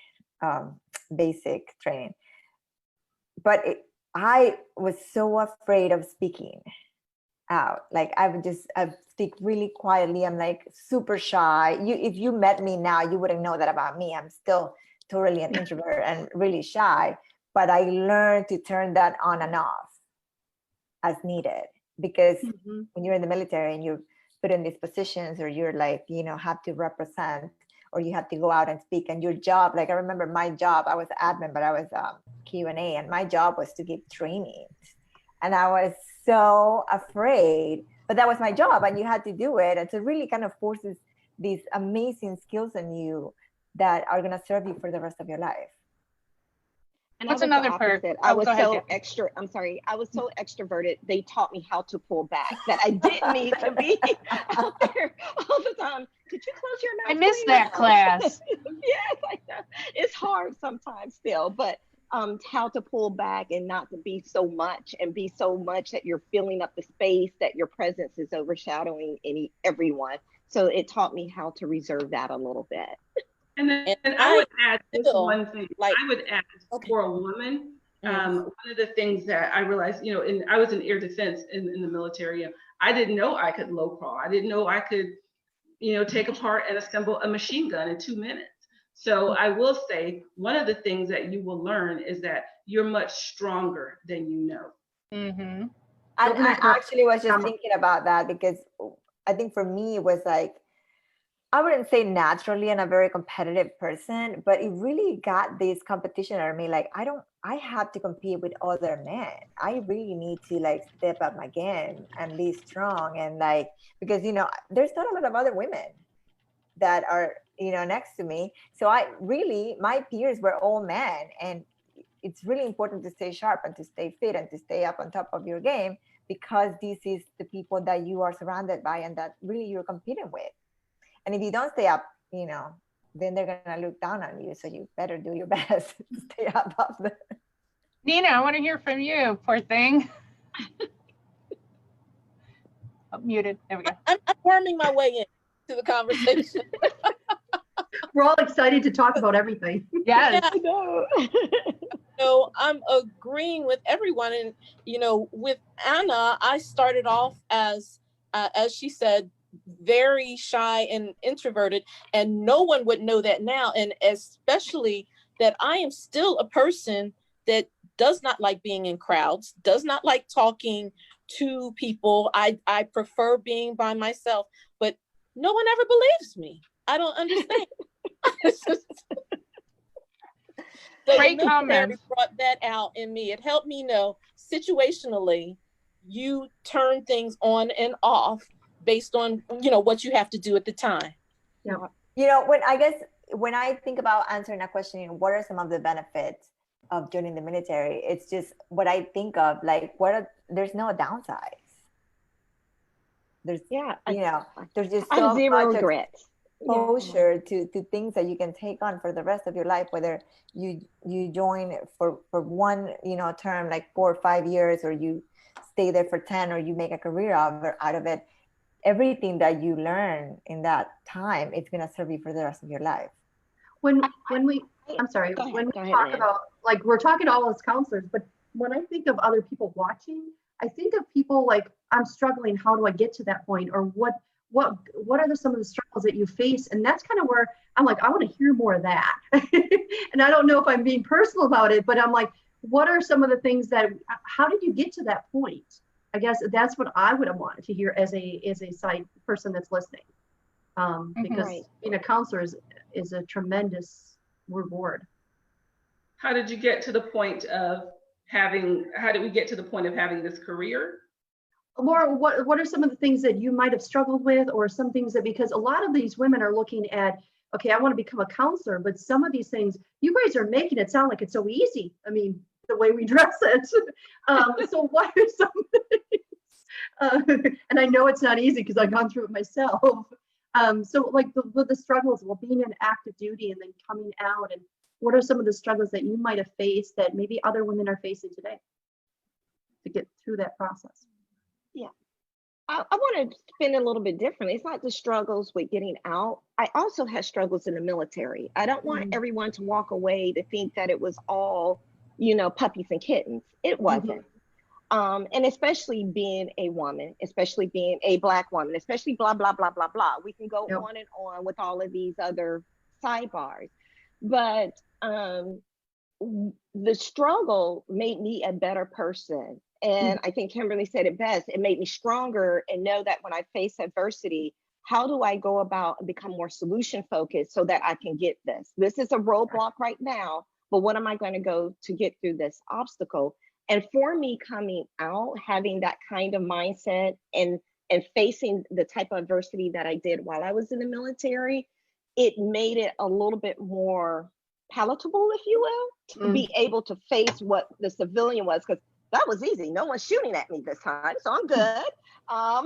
S3: basic training. But I was so afraid of speaking out. Like, I speak really quietly. I'm like super shy. If you met me now, you wouldn't know that about me. I'm still totally an introvert and really shy, but I learned to turn that on and off as needed, because when you're in the military and you're put in these positions, or you're like, have to represent, or you have to go out and speak, and your job, like, I remember my job, I was admin, but I was Q&A, and my job was to give trainings. And I was so afraid, but that was my job, and you had to do it. And so it really kind of forces these amazing skills in you that are going to serve you for the rest of your life.
S4: And
S1: what's another perk?
S4: I was so extroverted. They taught me how to pull back, that I didn't need to be out there all the time. Could you close your mouth?
S1: I missed that class.
S4: Yes, I know. It's hard sometimes still, but how to pull back and not to be so much, and be so much that you're filling up the space, that your presence is overshadowing everyone. So it taught me how to reserve that a little bit.
S2: And then I would add this one thing. For a woman, one of the things that I realized, and I was in air defense in the military, and I didn't know I could low crawl. I didn't know I could, take apart and assemble a machine gun in 2 minutes. So I will say, one of the things that you will learn is that you're much stronger than you know.
S3: And I actually was just thinking about that, because I think for me, it was like, I wouldn't say naturally I'm a very competitive person, but it really got this competition out of me. Like, I have to compete with other men. I really need to like step up my game and be strong. And like, because, there's not a lot of other women that are, next to me. So my peers were all men, and it's really important to stay sharp and to stay fit and to stay up on top of your game, because this is the people that you are surrounded by and that really you're competing with. And if you don't stay up you know, then they're gonna look down on you. So you better do your best to stay above them.
S1: Nina, I want to hear from you, poor thing. Oh, muted. There we go.
S6: I'm worming my way in to the conversation.
S5: We're all excited to talk about everything.
S1: Yes.
S4: I know.
S6: So I'm agreeing with everyone. And, you know, with Anna, I started off as she said, very shy and introverted, and no one would know that now. And especially that I am still a person that does not like being in crowds, does not like talking to people. I prefer being by myself, but no one ever believes me. I don't understand. So
S1: Great
S6: the military
S1: comments.
S6: brought that out in me. It helped me know situationally, you turn things on and off based on, you know, what you have to do at the time.
S5: Yeah.
S3: You know, when I think about answering that question, what are some of the benefits of joining the military? It's just what I think of, like, there's no downsides. There's, there's just
S4: I have
S3: so
S4: zero
S3: much
S4: regrets.
S3: exposure to things that you can take on for the rest of your life, whether you join for one, term, like 4 or 5 years, or you stay there for 10, or you make a career out of it. Everything that you learn in that time, it's going to serve you for the rest of your life.
S5: When we talk about, like, we're talking to all as counselors, but when I think of other people watching, I think of people like, I'm struggling, how do I get to that point? Or what are some of the struggles that you face? And that's kind of where I'm like, I want to hear more of that. And I don't know if I'm being personal about it, but I'm like, what are some of the things how did you get to that point? I guess that's what I would have wanted to hear as a side person that's listening. Because being a counselor is a tremendous reward.
S2: How did you get to the point of how did we get to the point of having this career?
S5: Laura, what are some of the things that you might have struggled with, or some things that, because a lot of these women are looking at, okay, I want to become a counselor, but some of these things, you guys are making it sound like it's so easy. I mean, the way we dress it. So what are some things? And I know it's not easy because I've gone through it myself. So like the struggles of being in active duty and then coming out, and what are some of the struggles that you might have faced that maybe other women are facing today to get through that process?
S4: Yeah, I want to spin it a little bit differently. It's not the struggles with getting out. I also had struggles in the military. I don't want everyone to walk away to think that it was all, puppies and kittens. It wasn't. And especially being a woman, especially being a Black woman, especially blah, blah, blah, blah, blah. We can go on and on with all of these other sidebars. But the struggle made me a better person. And I think Kimberly said it best. It made me stronger and know that when I face adversity, how do I go about and become more solution focused so that I can get this? This is a roadblock right now, but what am I going to go to get through this obstacle? And for me, coming out, having that kind of mindset and facing the type of adversity that I did while I was in the military, it made it a little bit more palatable, if you will, to be able to face what the civilian was, because that was easy. No one's shooting at me this time, so I'm good. I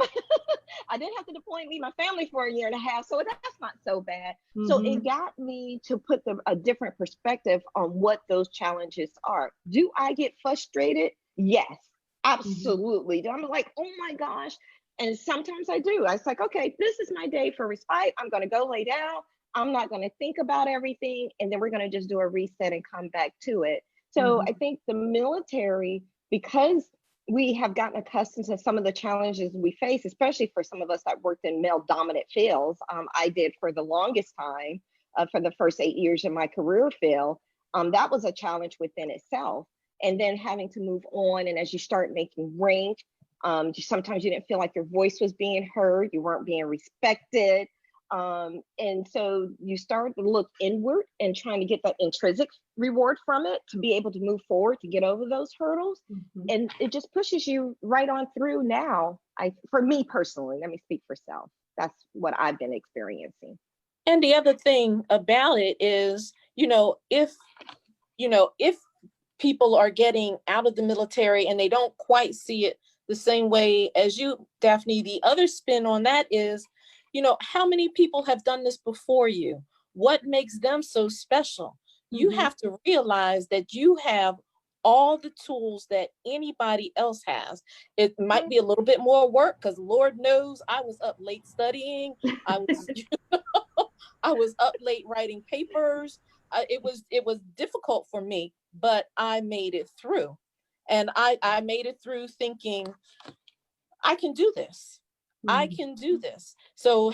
S4: didn't have to deploy and leave my family for 1.5 years, so that's not so bad. So it got me to put a different perspective on what those challenges are. Do I get frustrated? Yes, absolutely. I'm like, oh my gosh. And sometimes I do. I was like, okay, this is my day for respite. I'm going to go lay down. I'm not going to think about everything. And then we're going to just do a reset and come back to it. So I think the military, because we have gotten accustomed to some of the challenges we face, especially for some of us that worked in male-dominant fields. I did for the longest time, for the first 8 years in my career field. That was a challenge within itself. And then having to move on, and as you start making rank, sometimes you didn't feel like your voice was being heard, you weren't being respected. And so you start to look inward and trying to get that intrinsic reward from it to be able to move forward, to get over those hurdles. And it just pushes you right on through now. For me personally, let me speak for self. That's what I've been experiencing.
S6: And the other thing about it is, if people are getting out of the military and they don't quite see it the same way as you, Daphne, the other spin on that is, how many people have done this before you? What makes them so special? You have to realize that you have all the tools that anybody else has. It might be a little bit more work because Lord knows I was up late studying. I was I was up late writing papers. It was difficult for me, but I made it through. And I made it through thinking, I can do this. I can do this. So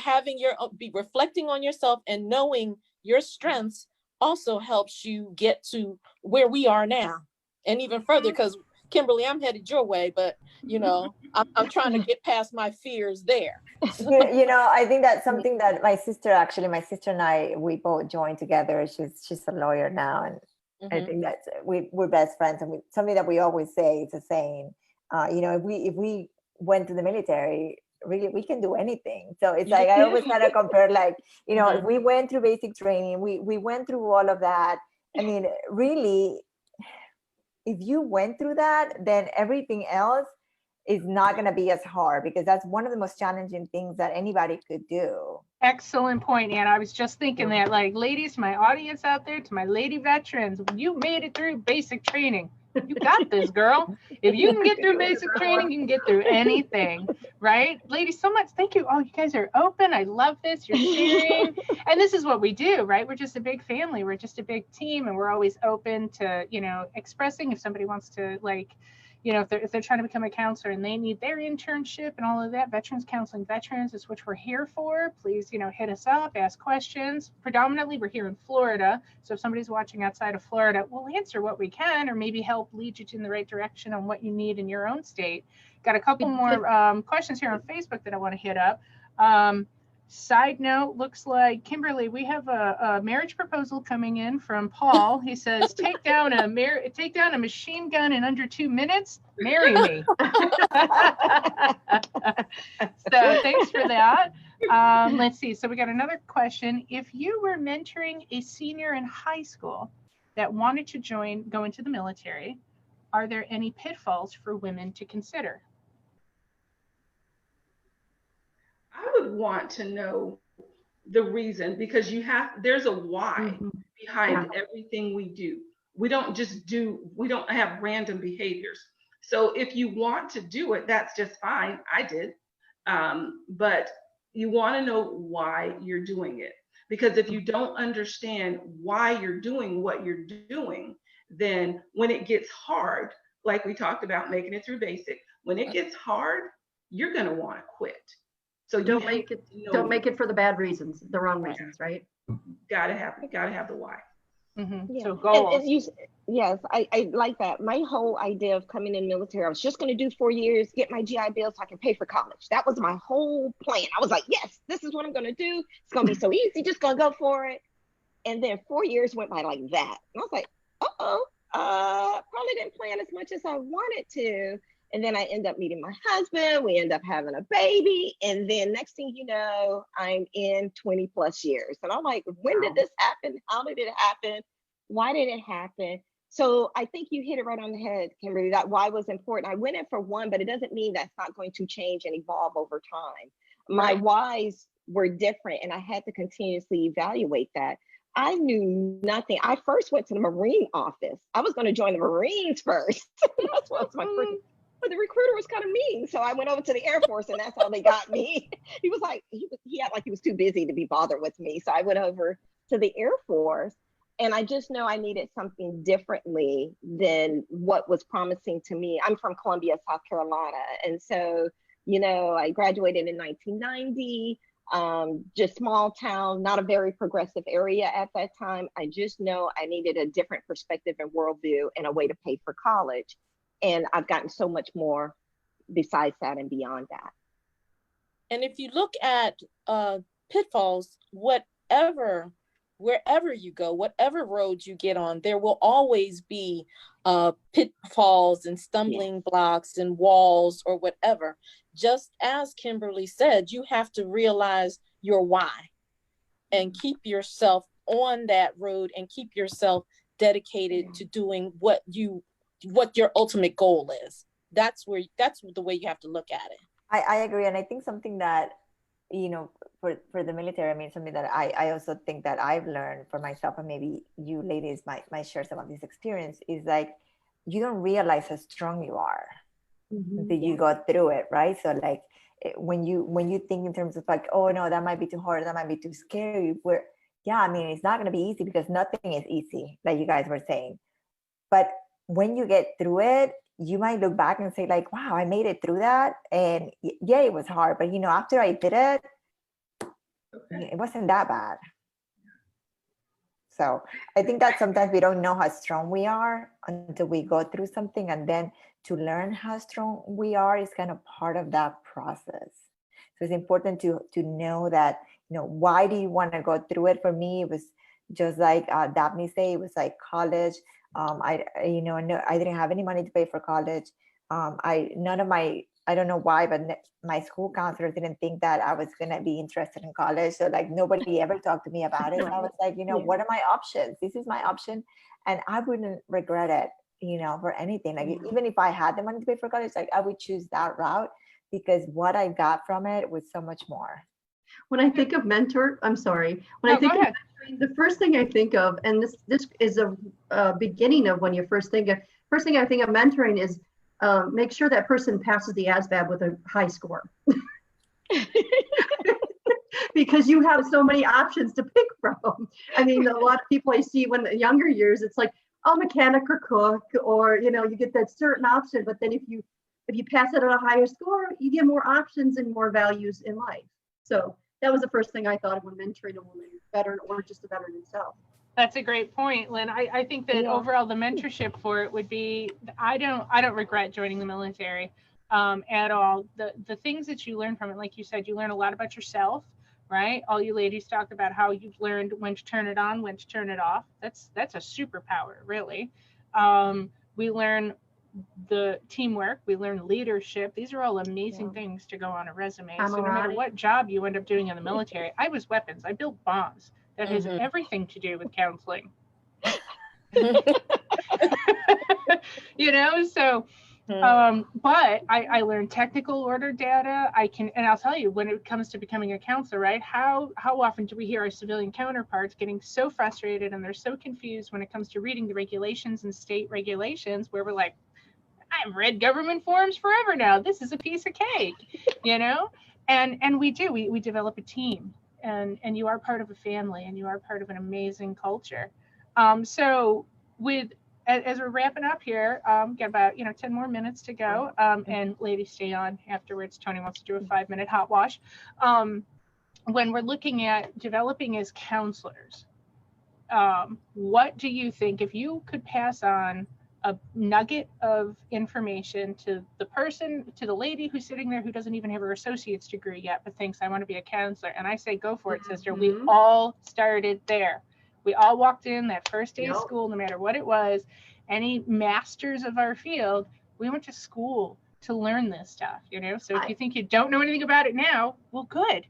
S6: be reflecting on yourself and knowing your strengths also helps you get to where we are now and even further, because Kimberly, I'm headed your way, but I'm trying to get past my fears there.
S3: I think that's something that my sister and I, we both joined together. She's a lawyer now, and I think that we're best friends, and something that we always say, it's a saying, if we went to the military, really we can do anything. So it's like I always kind of compare, like, if we went through basic training, we went through all of that. I mean, really, if you went through that, then everything else is not going to be as hard, because that's one of the most challenging things that anybody could do.
S1: Excellent point, Ann. I was just thinking that, like, ladies, my audience out there, to my lady veterans, you made it through basic training. You got this, girl. If you can get through basic training, you can get through anything, right? Ladies, so much. Thank you. Oh, you guys are open. I love this. You're sharing. And this is what we do, right? We're just a big family. We're just a big team. And we're always open to, expressing if somebody wants to, like, if they're trying to become a counselor and they need their internship and all of that, Veterans Counseling Veterans is what we're here for. Please, hit us up, ask questions. Predominantly, we're here in Florida. So if somebody's watching outside of Florida, we'll answer what we can, or maybe help lead you in the right direction on what you need in your own state. Got a couple more questions here on Facebook that I want to hit up. Side note, looks like, Kimberly, we have a marriage proposal coming in from Paul. He says, take down a machine gun in under 2 minutes, marry me. So thanks for that. Let's see. So we got another question. If you were mentoring a senior in high school that wanted to go into the military, are there any pitfalls for women to consider?
S2: I would want to know the reason, because there's a why behind everything we do. We don't have random behaviors. So if you want to do it, that's just fine. I did. But you want to know why you're doing it. Because if you don't understand why you're doing what you're doing, then when it gets hard, like we talked about making it through basic, when it gets hard, you're going to want to quit. So
S5: don't make it for the bad reasons, the wrong reasons, right?
S2: Gotta have the why.
S4: Yeah.
S1: So goals.
S4: Yes, I like that. My whole idea of coming in the military, I was just going to do 4 years, get my GI Bill so I can pay for college. That was my whole plan. I was like, yes, this is what I'm going to do. It's going to be so easy, just going to go for it. And then 4 years went by like that. And I was like, probably didn't plan as much as I wanted to. And then I end up meeting my husband. We end up having a baby. And then next thing you know, I'm in 20 plus years. And I'm like, when did this happen? How did it happen? Why did it happen? So I think you hit it right on the head, Kimberly, that why was important. I went in for one, but it doesn't mean that's not going to change and evolve over time. My whys were different, and I had to continuously evaluate that. I knew nothing. I first went to the Marine office. I was going to join the Marines first. That's what was my first. But the recruiter was kind of mean. So I went over to the Air Force, and that's how they got me. He was like, he acted like he was too busy to be bothered with me. So I went over to the Air Force, and I just know I needed something differently than what was promising to me. I'm from Columbia, South Carolina. And so, I graduated in 1990, just small town, not a very progressive area at that time. I just know I needed a different perspective and worldview and a way to pay for college. And I've gotten so much more besides that and beyond that.
S6: And if you look at pitfalls, wherever you go, whatever road you get on, there will always be pitfalls and stumbling blocks and walls or whatever. Just as Kimberly said, you have to realize your why and keep yourself on that road and keep yourself dedicated to doing what your ultimate goal is. That's the way you have to look at it.
S3: I agree. And I think something that you know, for the military, I mean, something that I also think that I've learned for myself, and maybe you ladies might share some of this experience, is like, you don't realize how strong you are until you go through it, right? So like when you think in terms of like, oh no, that might be too hard, that might be too scary, where yeah, I mean, it's not going to be easy because nothing is easy, like you guys were saying. But when you get through it, you might look back and say like, wow, I made it through that. And yeah, it was hard, but you know, after I did it, it wasn't that bad. So I think that sometimes we don't know how strong we are until we go through something, and then to learn how strong we are is kind of part of that process. So it's important to know that, you know, why do you want to go through it? For me, it was just like Daphne said, it was like college. You know, no, I didn't have any money to pay for college. None of my, I don't know why, but my school counselor didn't think that I was going to be interested in college. So like nobody ever talked to me about it. So I was like, you know, what are my options? This is my option. And I wouldn't regret it, you know, for anything. Like even if I had the money to pay for college, like I would choose that route because what I got from it was so much more.
S5: When I think of mentor, I'm sorry. When I think of mentoring, the first thing I think of, and this is a beginning of when you first thing I think of mentoring is make sure that person passes the ASVAB with a high score. Because you have so many options to pick from. I mean, a lot of people I see when the younger years, it's like, oh, mechanic or cook, or, you know, you get that certain option, but then if you pass it at a higher score, you get more options and more values in life. So that was the first thing I thought of when mentoring a woman, veteran or just a veteran himself.
S1: That's a great point, Lynn. I think that overall the mentorship for it would be, I don't regret joining the military at all. The things that you learn from it, like you said, you learn a lot about yourself, right? All you ladies talked about how you've learned when to turn it on, when to turn it off. That's a superpower, really. We learn the teamwork, we learn leadership. These are all amazing things to go on a resume. So no matter what job you end up doing in the military, I was weapons, I built bombs. That has everything to do with counseling. You know, so but I learned technical order data. And I'll tell you, when it comes to becoming a counselor, right, how often do we hear our civilian counterparts getting so frustrated and they're so confused when it comes to reading the regulations and state regulations, where we're like, I've read government forms forever now, this is a piece of cake, you know? And we develop a team, and you are part of a family, and you are part of an amazing culture. So as we're wrapping up here, got about 10 more minutes to go, and ladies, stay on afterwards. Tony wants to do a 5-minute hot wash. When we're looking at developing as counselors, what do you think, if you could pass on a nugget of information to the lady who's sitting there who doesn't even have her associate's degree yet, but thinks, I want to be a counselor, and I say, go for it, sister. We all started there. We all walked in that first day of school, no matter what it was, any masters of our field, we went to school to learn this stuff, So if you think you don't know anything about it now, well, good.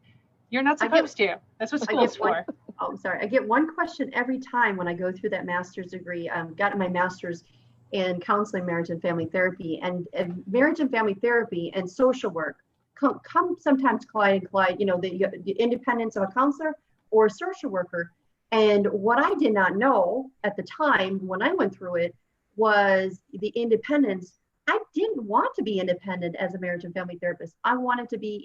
S1: You're not supposed to. That's what school's for.
S5: Oh, I'm sorry. I get one question every time when I go through that master's degree. I've gotten my master's in counseling, marriage and family therapy, and marriage and family therapy and social work come sometimes collide, the independence of a counselor or a social worker. And what I did not know at the time when I went through it was the independence. I didn't want to be independent as a marriage and family therapist. I wanted to be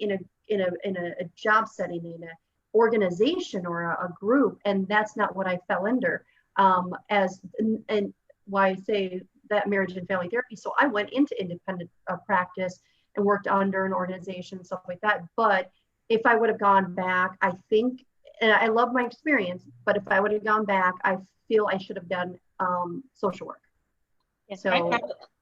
S5: in a job setting, in an organization or a group, and that's not what I fell under. And why I say that marriage and family therapy. So I went into independent practice and worked under an organization, stuff like that. But if I would have gone back, I think, and I love my experience, but if I would have gone back, I feel I should have done social work.
S4: Yes, so,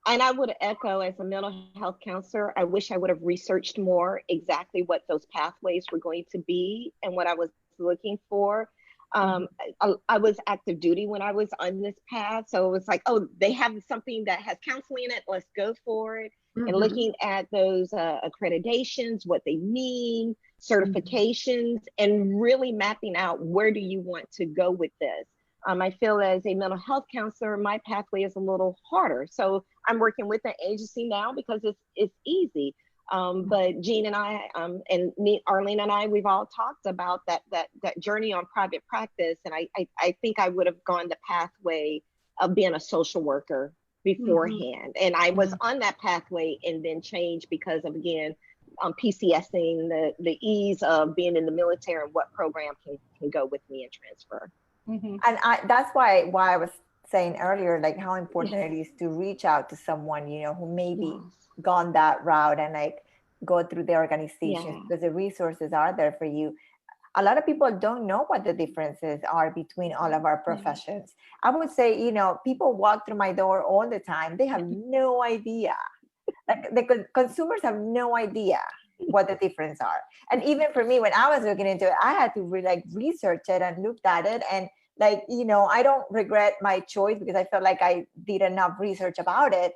S4: and I would echo, as a mental health counselor, I wish I would have researched more exactly what those pathways were going to be and what I was looking for. I was active duty when I was on this path. So it was like, oh, they have something that has counseling in it. Let's go for it. And looking at those accreditations, what they mean, certifications, and really mapping out, where do you want to go with this? I feel as a mental health counselor, my pathway is a little harder. So I'm working with an agency now because it's easy. But Jean and I, and Arlene and I, we've all talked about that journey on private practice. And I think I would have gone the pathway of being a social worker beforehand. And I was on that pathway and then changed because of, again, PCSing, the ease of being in the military and what program can go with me and transfer.
S3: And that's why I was saying earlier, like how important it is to reach out to someone, you know, who maybe gone that route and like go through the organization, because the resources are there for you. A lot of people don't know what the differences are between all of our professions. I would say, you know, people walk through my door all the time. They have no idea. Like the consumers have no idea what the difference are. And even for me, when I was looking into it, I had to research it and looked at it. And like, you know, I don't regret my choice because I felt like I did enough research about it.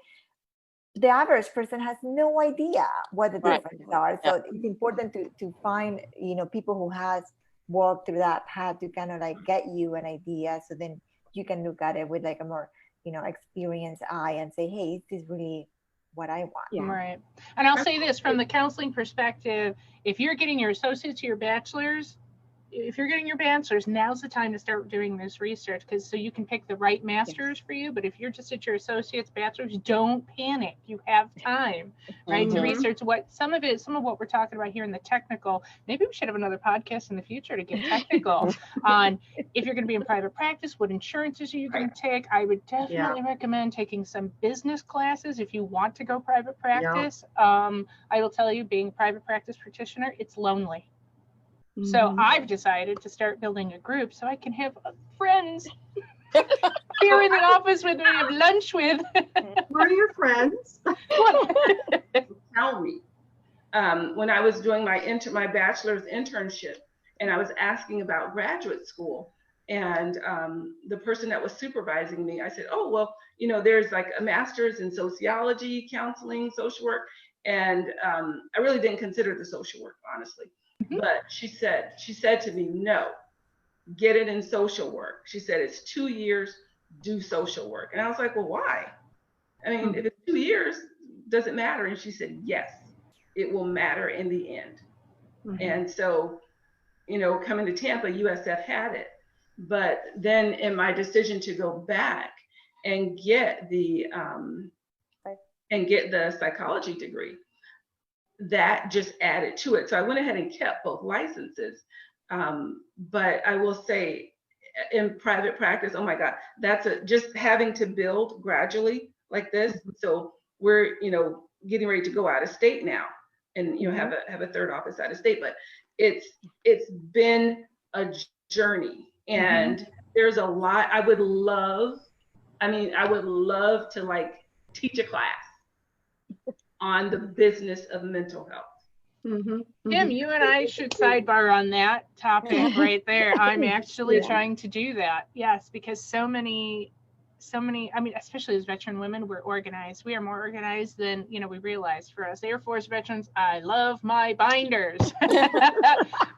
S3: The average person has no idea what the differences are. So it's important to find, you know, people who has walked through that path to kind of like get you an idea. So then you can look at it with like a more, you know, experienced eye and say, hey, is this really what I want?
S1: Right. And I'll say this from the counseling perspective, if you're getting your associates or your bachelor's, if you're getting your bachelor's, now's the time to start doing this research, because so you can pick the right masters for you. But if you're just at your associate's, bachelor's, don't panic. You have time, right, to research what some of what we're talking about here in the technical. Maybe we should have another podcast in the future to get technical on if you're going to be in private practice, what insurances are you going to take. I would definitely recommend taking some business classes if you want to go private practice. I will tell you, being a private practice practitioner, it's lonely. So I've decided to start building a group so I can have friends here in the office with me, have lunch with.
S5: Who are your friends?
S2: Tell me. When I was doing my bachelor's internship, and I was asking about graduate school, and the person that was supervising me, I said, oh, well, you know, there's like a master's in sociology, counseling, social work. And I really didn't consider the social work, honestly. But she said to me, no, get it in social work. She said, it's 2 years, do social work. And I was like, well, why? I mean, if it's 2 years, does it matter? And she said, yes, it will matter in the end. And so, you know, coming to Tampa, USF had it. But then in my decision to go back and get the psychology degree, that just added to it. So I went ahead and kept both licenses. But I will say in private practice, oh my God, that's just having to build gradually like this. So we're, you know, getting ready to go out of state now and, you know, have a third office out of state, but it's been a journey, and there's a lot. I would love to like teach a class on the business of mental health.
S1: Kim, you and I should sidebar on that topic right there. I'm actually trying to do that. Yes, because so many, I mean, especially as veteran women, we're organized. We are more organized than, you know, we realize. For us Air Force veterans, I love my binders,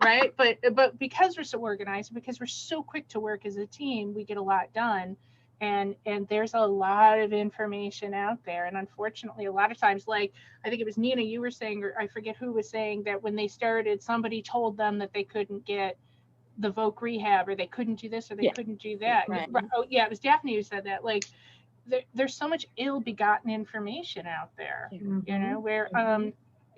S1: right? But because we're so organized, because we're so quick to work as a team, we get a lot done. And there's a lot of information out there. And unfortunately, a lot of times, like, I think it was Nina, you were saying, or I forget who was saying, that when they started, somebody told them that they couldn't get the voc rehab, or they couldn't do this, or they couldn't do that.
S6: Right.
S1: Oh yeah, it was Daphne who said that. Like, there's so much ill-begotten information out there, you know, where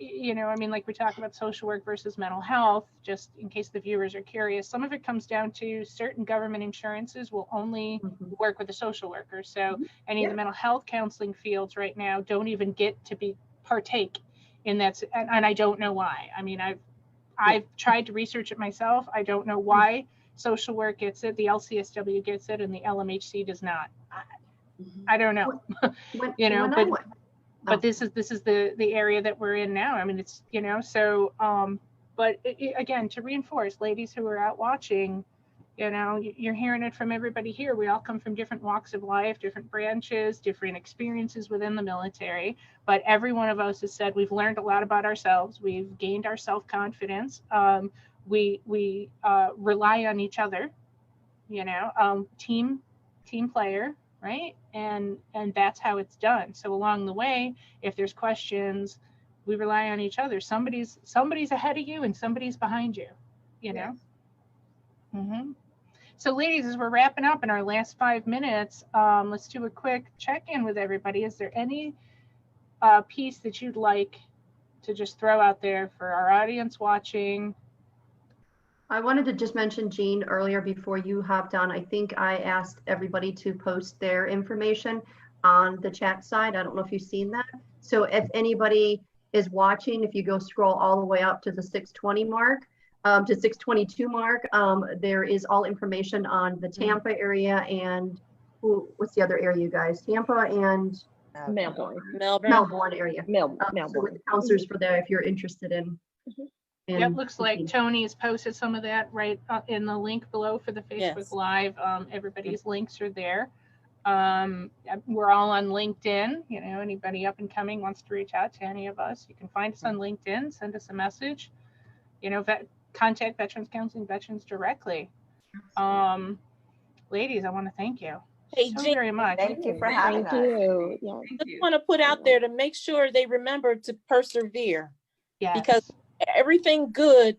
S1: you know, I mean, like we talk about social work versus mental health, just in case the viewers are curious, some of it comes down to certain government insurances will only work with a social worker. So any of the mental health counseling fields right now don't even get to partake in that. And I don't know why. I mean, I've tried to research it myself. I don't know why social work gets it, the LCSW gets it, and the LMHC does not. I don't know. You know, but this is the area that we're in now. I mean, it's, you know, so but again, to reinforce, ladies who are out watching, you know, you're hearing it from everybody here. We all come from different walks of life, different branches, different experiences within the military, but every one of us has said we've learned a lot about ourselves. We've gained our self-confidence. We rely on each other, you know, team player, right? And that's how it's done. So along the way, if there's questions, we rely on each other. Somebody's ahead of you and somebody's behind you, you know? Mm-hmm. So ladies, as we're wrapping up in our last 5 minutes, let's do a quick check-in with everybody. Is there any piece that you'd like to just throw out there for our audience watching?
S5: I wanted to just mention, Jean, earlier before you hopped on, I think I asked everybody to post their information on the chat side. I don't know if you've seen that. So if anybody is watching, if you go scroll all the way up to the 620 mark, to 622 mark, there is all information on the Tampa area and what's the other area, you guys? Tampa and Melbourne area.
S4: Melbourne.
S5: So with the counselors for there, if you're interested in.
S1: Yep, looks like Tony has posted some of that right in the link below for the Facebook Live. Everybody's links are there. We're all on LinkedIn. You know, anybody up and coming wants to reach out to any of us, you can find us on LinkedIn, send us a message. You know, contact Veterans Counseling Veterans directly. Ladies, I want to thank you so very much.
S3: Thank you for having us.
S6: I just want to put out there to make sure they remember to persevere.
S1: Yes.
S6: Because everything good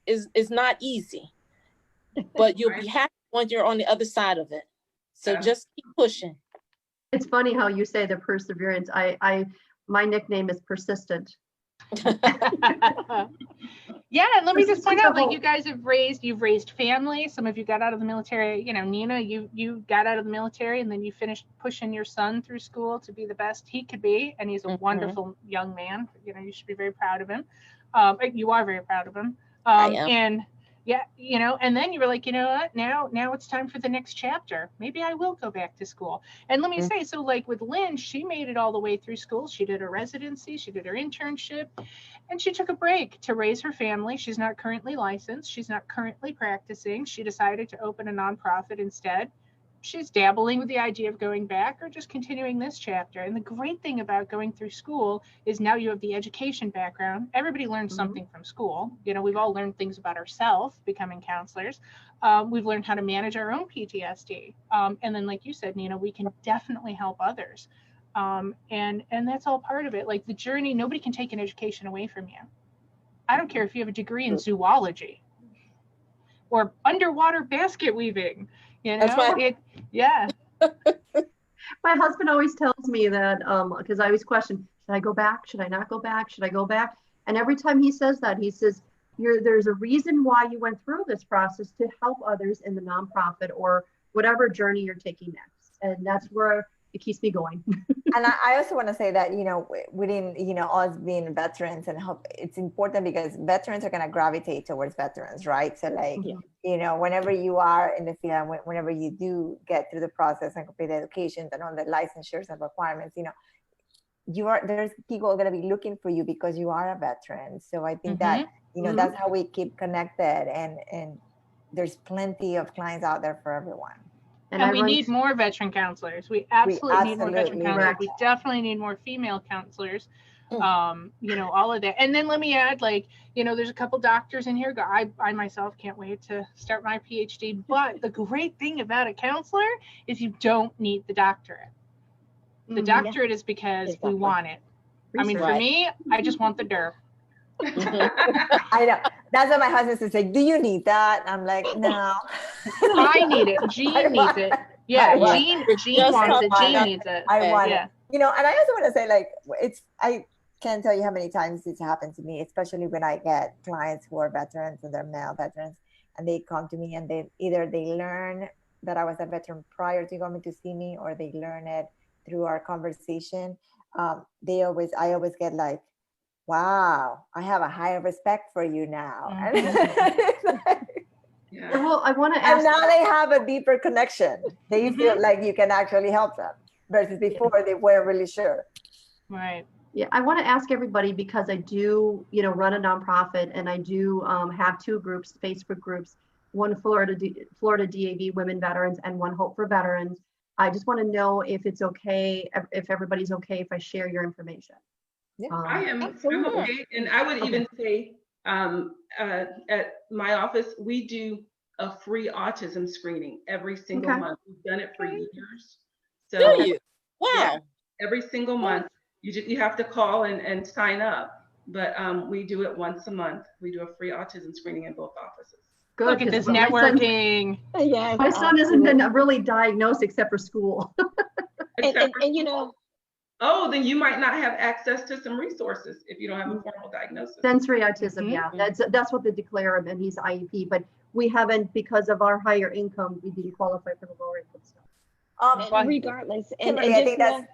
S6: is not easy, but you'll be happy when you're on the other side of it. So just keep pushing.
S5: It's funny how you say the perseverance. My nickname is Persistent.
S1: Yeah, and let me just point out, like, you guys you've raised families. Some of you got out of the military. You know, Nina, you got out of the military and then you finished pushing your son through school to be the best he could be, and he's a wonderful young man. You know, you should be very proud of him. You are very proud of him.
S6: I am.
S1: And yeah, you know, and then you were like, you know what, now it's time for the next chapter. Maybe I will go back to school. And let me say, so like with Lynn, she made it all the way through school. She did her residency, she did her internship, and she took a break to raise her family. She's not currently licensed. She's not currently practicing. She decided to open a nonprofit instead. She's dabbling with the idea of going back or just continuing this chapter. And the great thing about going through school is now you have the education background. Everybody learns something from school. You know, we've all learned things about ourselves becoming counselors. We've learned how to manage our own PTSD. And then, like you said, Nina, we can definitely help others. And that's all part of it. Like the journey, nobody can take an education away from you. I don't care if you have a degree in zoology or underwater basket weaving. You know,
S5: My husband always tells me that, because I always question, should I go back? Should I not go back? Should I go back? And every time he says that, he says, there's a reason why you went through this process to help others in the nonprofit or whatever journey you're taking next. And that's where it keeps me going.
S3: And I also want to say that, you know, within, you know, us being veterans and help, it's important because veterans are going to gravitate towards veterans, right? So like, you know, whenever you are in the field, whenever you do get through the process and complete the education and on the licensures and requirements, you know, there's people going to be looking for you because you are a veteran. So I think that, you know, that's how we keep connected, and there's plenty of clients out there for everyone.
S1: And we need more veteran counselors. We absolutely need more veteran counselors.
S5: Right.
S1: We definitely need more female counselors. You know, all of that. And then let me add, like, you know, there's a couple doctors in here. I myself can't wait to start my PhD. But the great thing about a counselor is you don't need the doctorate. The doctorate is because we want it. I mean, for me, I just want the derp.
S3: I know. That's what my husband says, like, do you need that? I'm like, no.
S1: I need it. Jean needs it. Yeah, Jean wants it. Jean needs it.
S3: I want it. You know, and I also want to say, like, I can't tell you how many times it's happened to me, especially when I get clients who are veterans and they're male veterans, and they come to me and they learn that I was a veteran prior to coming to see me, or they learn it through our conversation. I always get like, wow, I have a higher respect for you now.
S5: Well, I want to ask.
S3: And now they have a deeper connection. They feel like you can actually help them versus before they weren't really sure.
S1: Right.
S5: Yeah, I want to ask everybody, because I do, you know, run a nonprofit, and I do have two groups, Facebook groups, one Florida DAV Women Veterans and one Hope for Veterans. I just want to know if it's okay, if everybody's okay if I share your information.
S2: I am okay. And I would even say at my office, we do a free autism screening every single month. We've done it for years. So,
S6: do you? Wow.
S2: Yeah, every single month. you have to call and sign up. But we do it once a month. We do a free autism screening in both offices.
S5: Good.
S1: Look at this networking.
S4: Yes,
S5: My son hasn't been really diagnosed except for school.
S4: and you know,
S2: oh, then you might not have access to some resources if you don't have a formal diagnosis.
S5: Sensory autism, yeah, that's what they declare him, and he's IEP. But we haven't, because of our higher income, we didn't qualify for the lower income stuff.
S4: and regardless, and
S3: Kimberly, I think that's.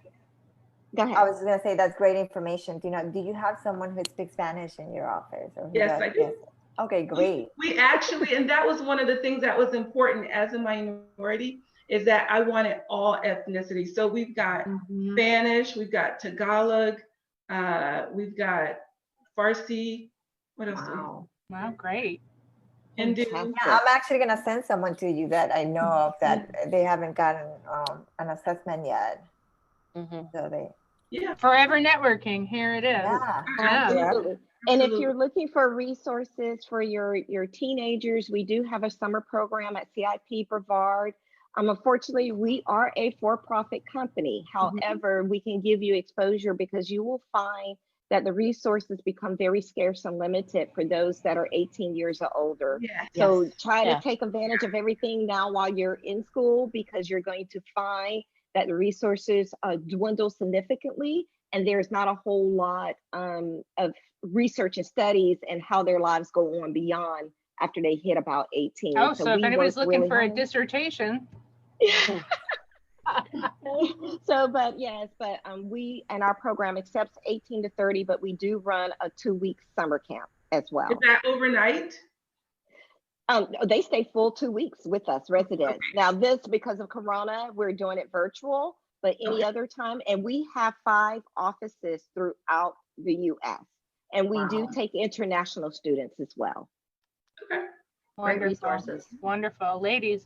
S4: Go ahead.
S3: I was going to say that's great information. Do you have someone who speaks Spanish in your office? Or
S2: Yes, I do.
S3: Yes. Okay, great.
S2: We actually, and that was one of the things that was important as a minority, is that I wanted all ethnicities. So we've got Spanish, we've got Tagalog, we've got Farsi. What else?
S1: Wow, great.
S2: Hindu.
S3: Yeah, I'm actually going to send someone to you that I know of that they haven't gotten an assessment yet. So
S1: Forever networking. Here it is.
S3: Yeah.
S4: Absolutely. And if you're looking for resources for your teenagers, we do have a summer program at CIP Brevard. Unfortunately, we are a for-profit company. However, we can give you exposure because you will find that the resources become very scarce and limited for those that are 18 years or older. So try to take advantage of everything now while you're in school, because you're going to find that the resources dwindle significantly, and there's not a whole lot of research and studies and how their lives go on beyond after they hit about 18.
S1: Oh, so if anybody's looking for a dissertation.
S4: We and our program accepts 18 to 30, but we do run a 2-week summer camp as well.
S2: Is that overnight?
S4: They stay full 2 weeks with us, residents. Now this, because of Corona, we're doing it virtual, but any other time, and we have 5 offices throughout the US, and we do take international students as well.
S5: Great resources.
S1: Wonderful. Ladies,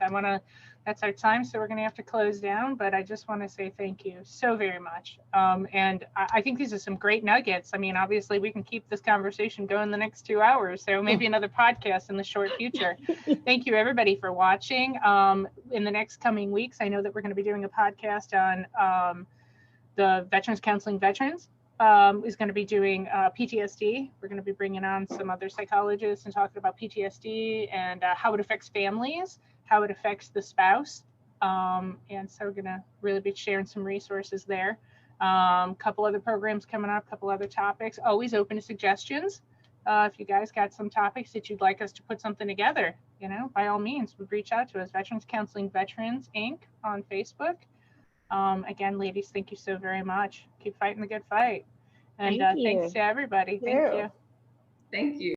S1: that's our time, so we're going to have to close down, but I just want to say thank you so very much. And I think these are some great nuggets. I mean, obviously we can keep this conversation going the next 2 hours, so maybe another podcast in the short future. Thank you everybody for watching. In the next coming weeks, I know that we're going to be doing a podcast on the Veterans Counseling Veterans. Is going to be doing PTSD. We're going to be bringing on some other psychologists and talking about PTSD and how it affects families, how it affects the spouse. And so we're going to really be sharing some resources there. Couple other programs coming up, couple other topics. Always open to suggestions. If you guys got some topics that you'd like us to put something together, by all means, reach out to us. Veterans Counseling Veterans, Inc. on Facebook. Again, ladies, thank you so very much. Keep fighting the good fight. And thanks to everybody. Thank you.
S2: Thank you.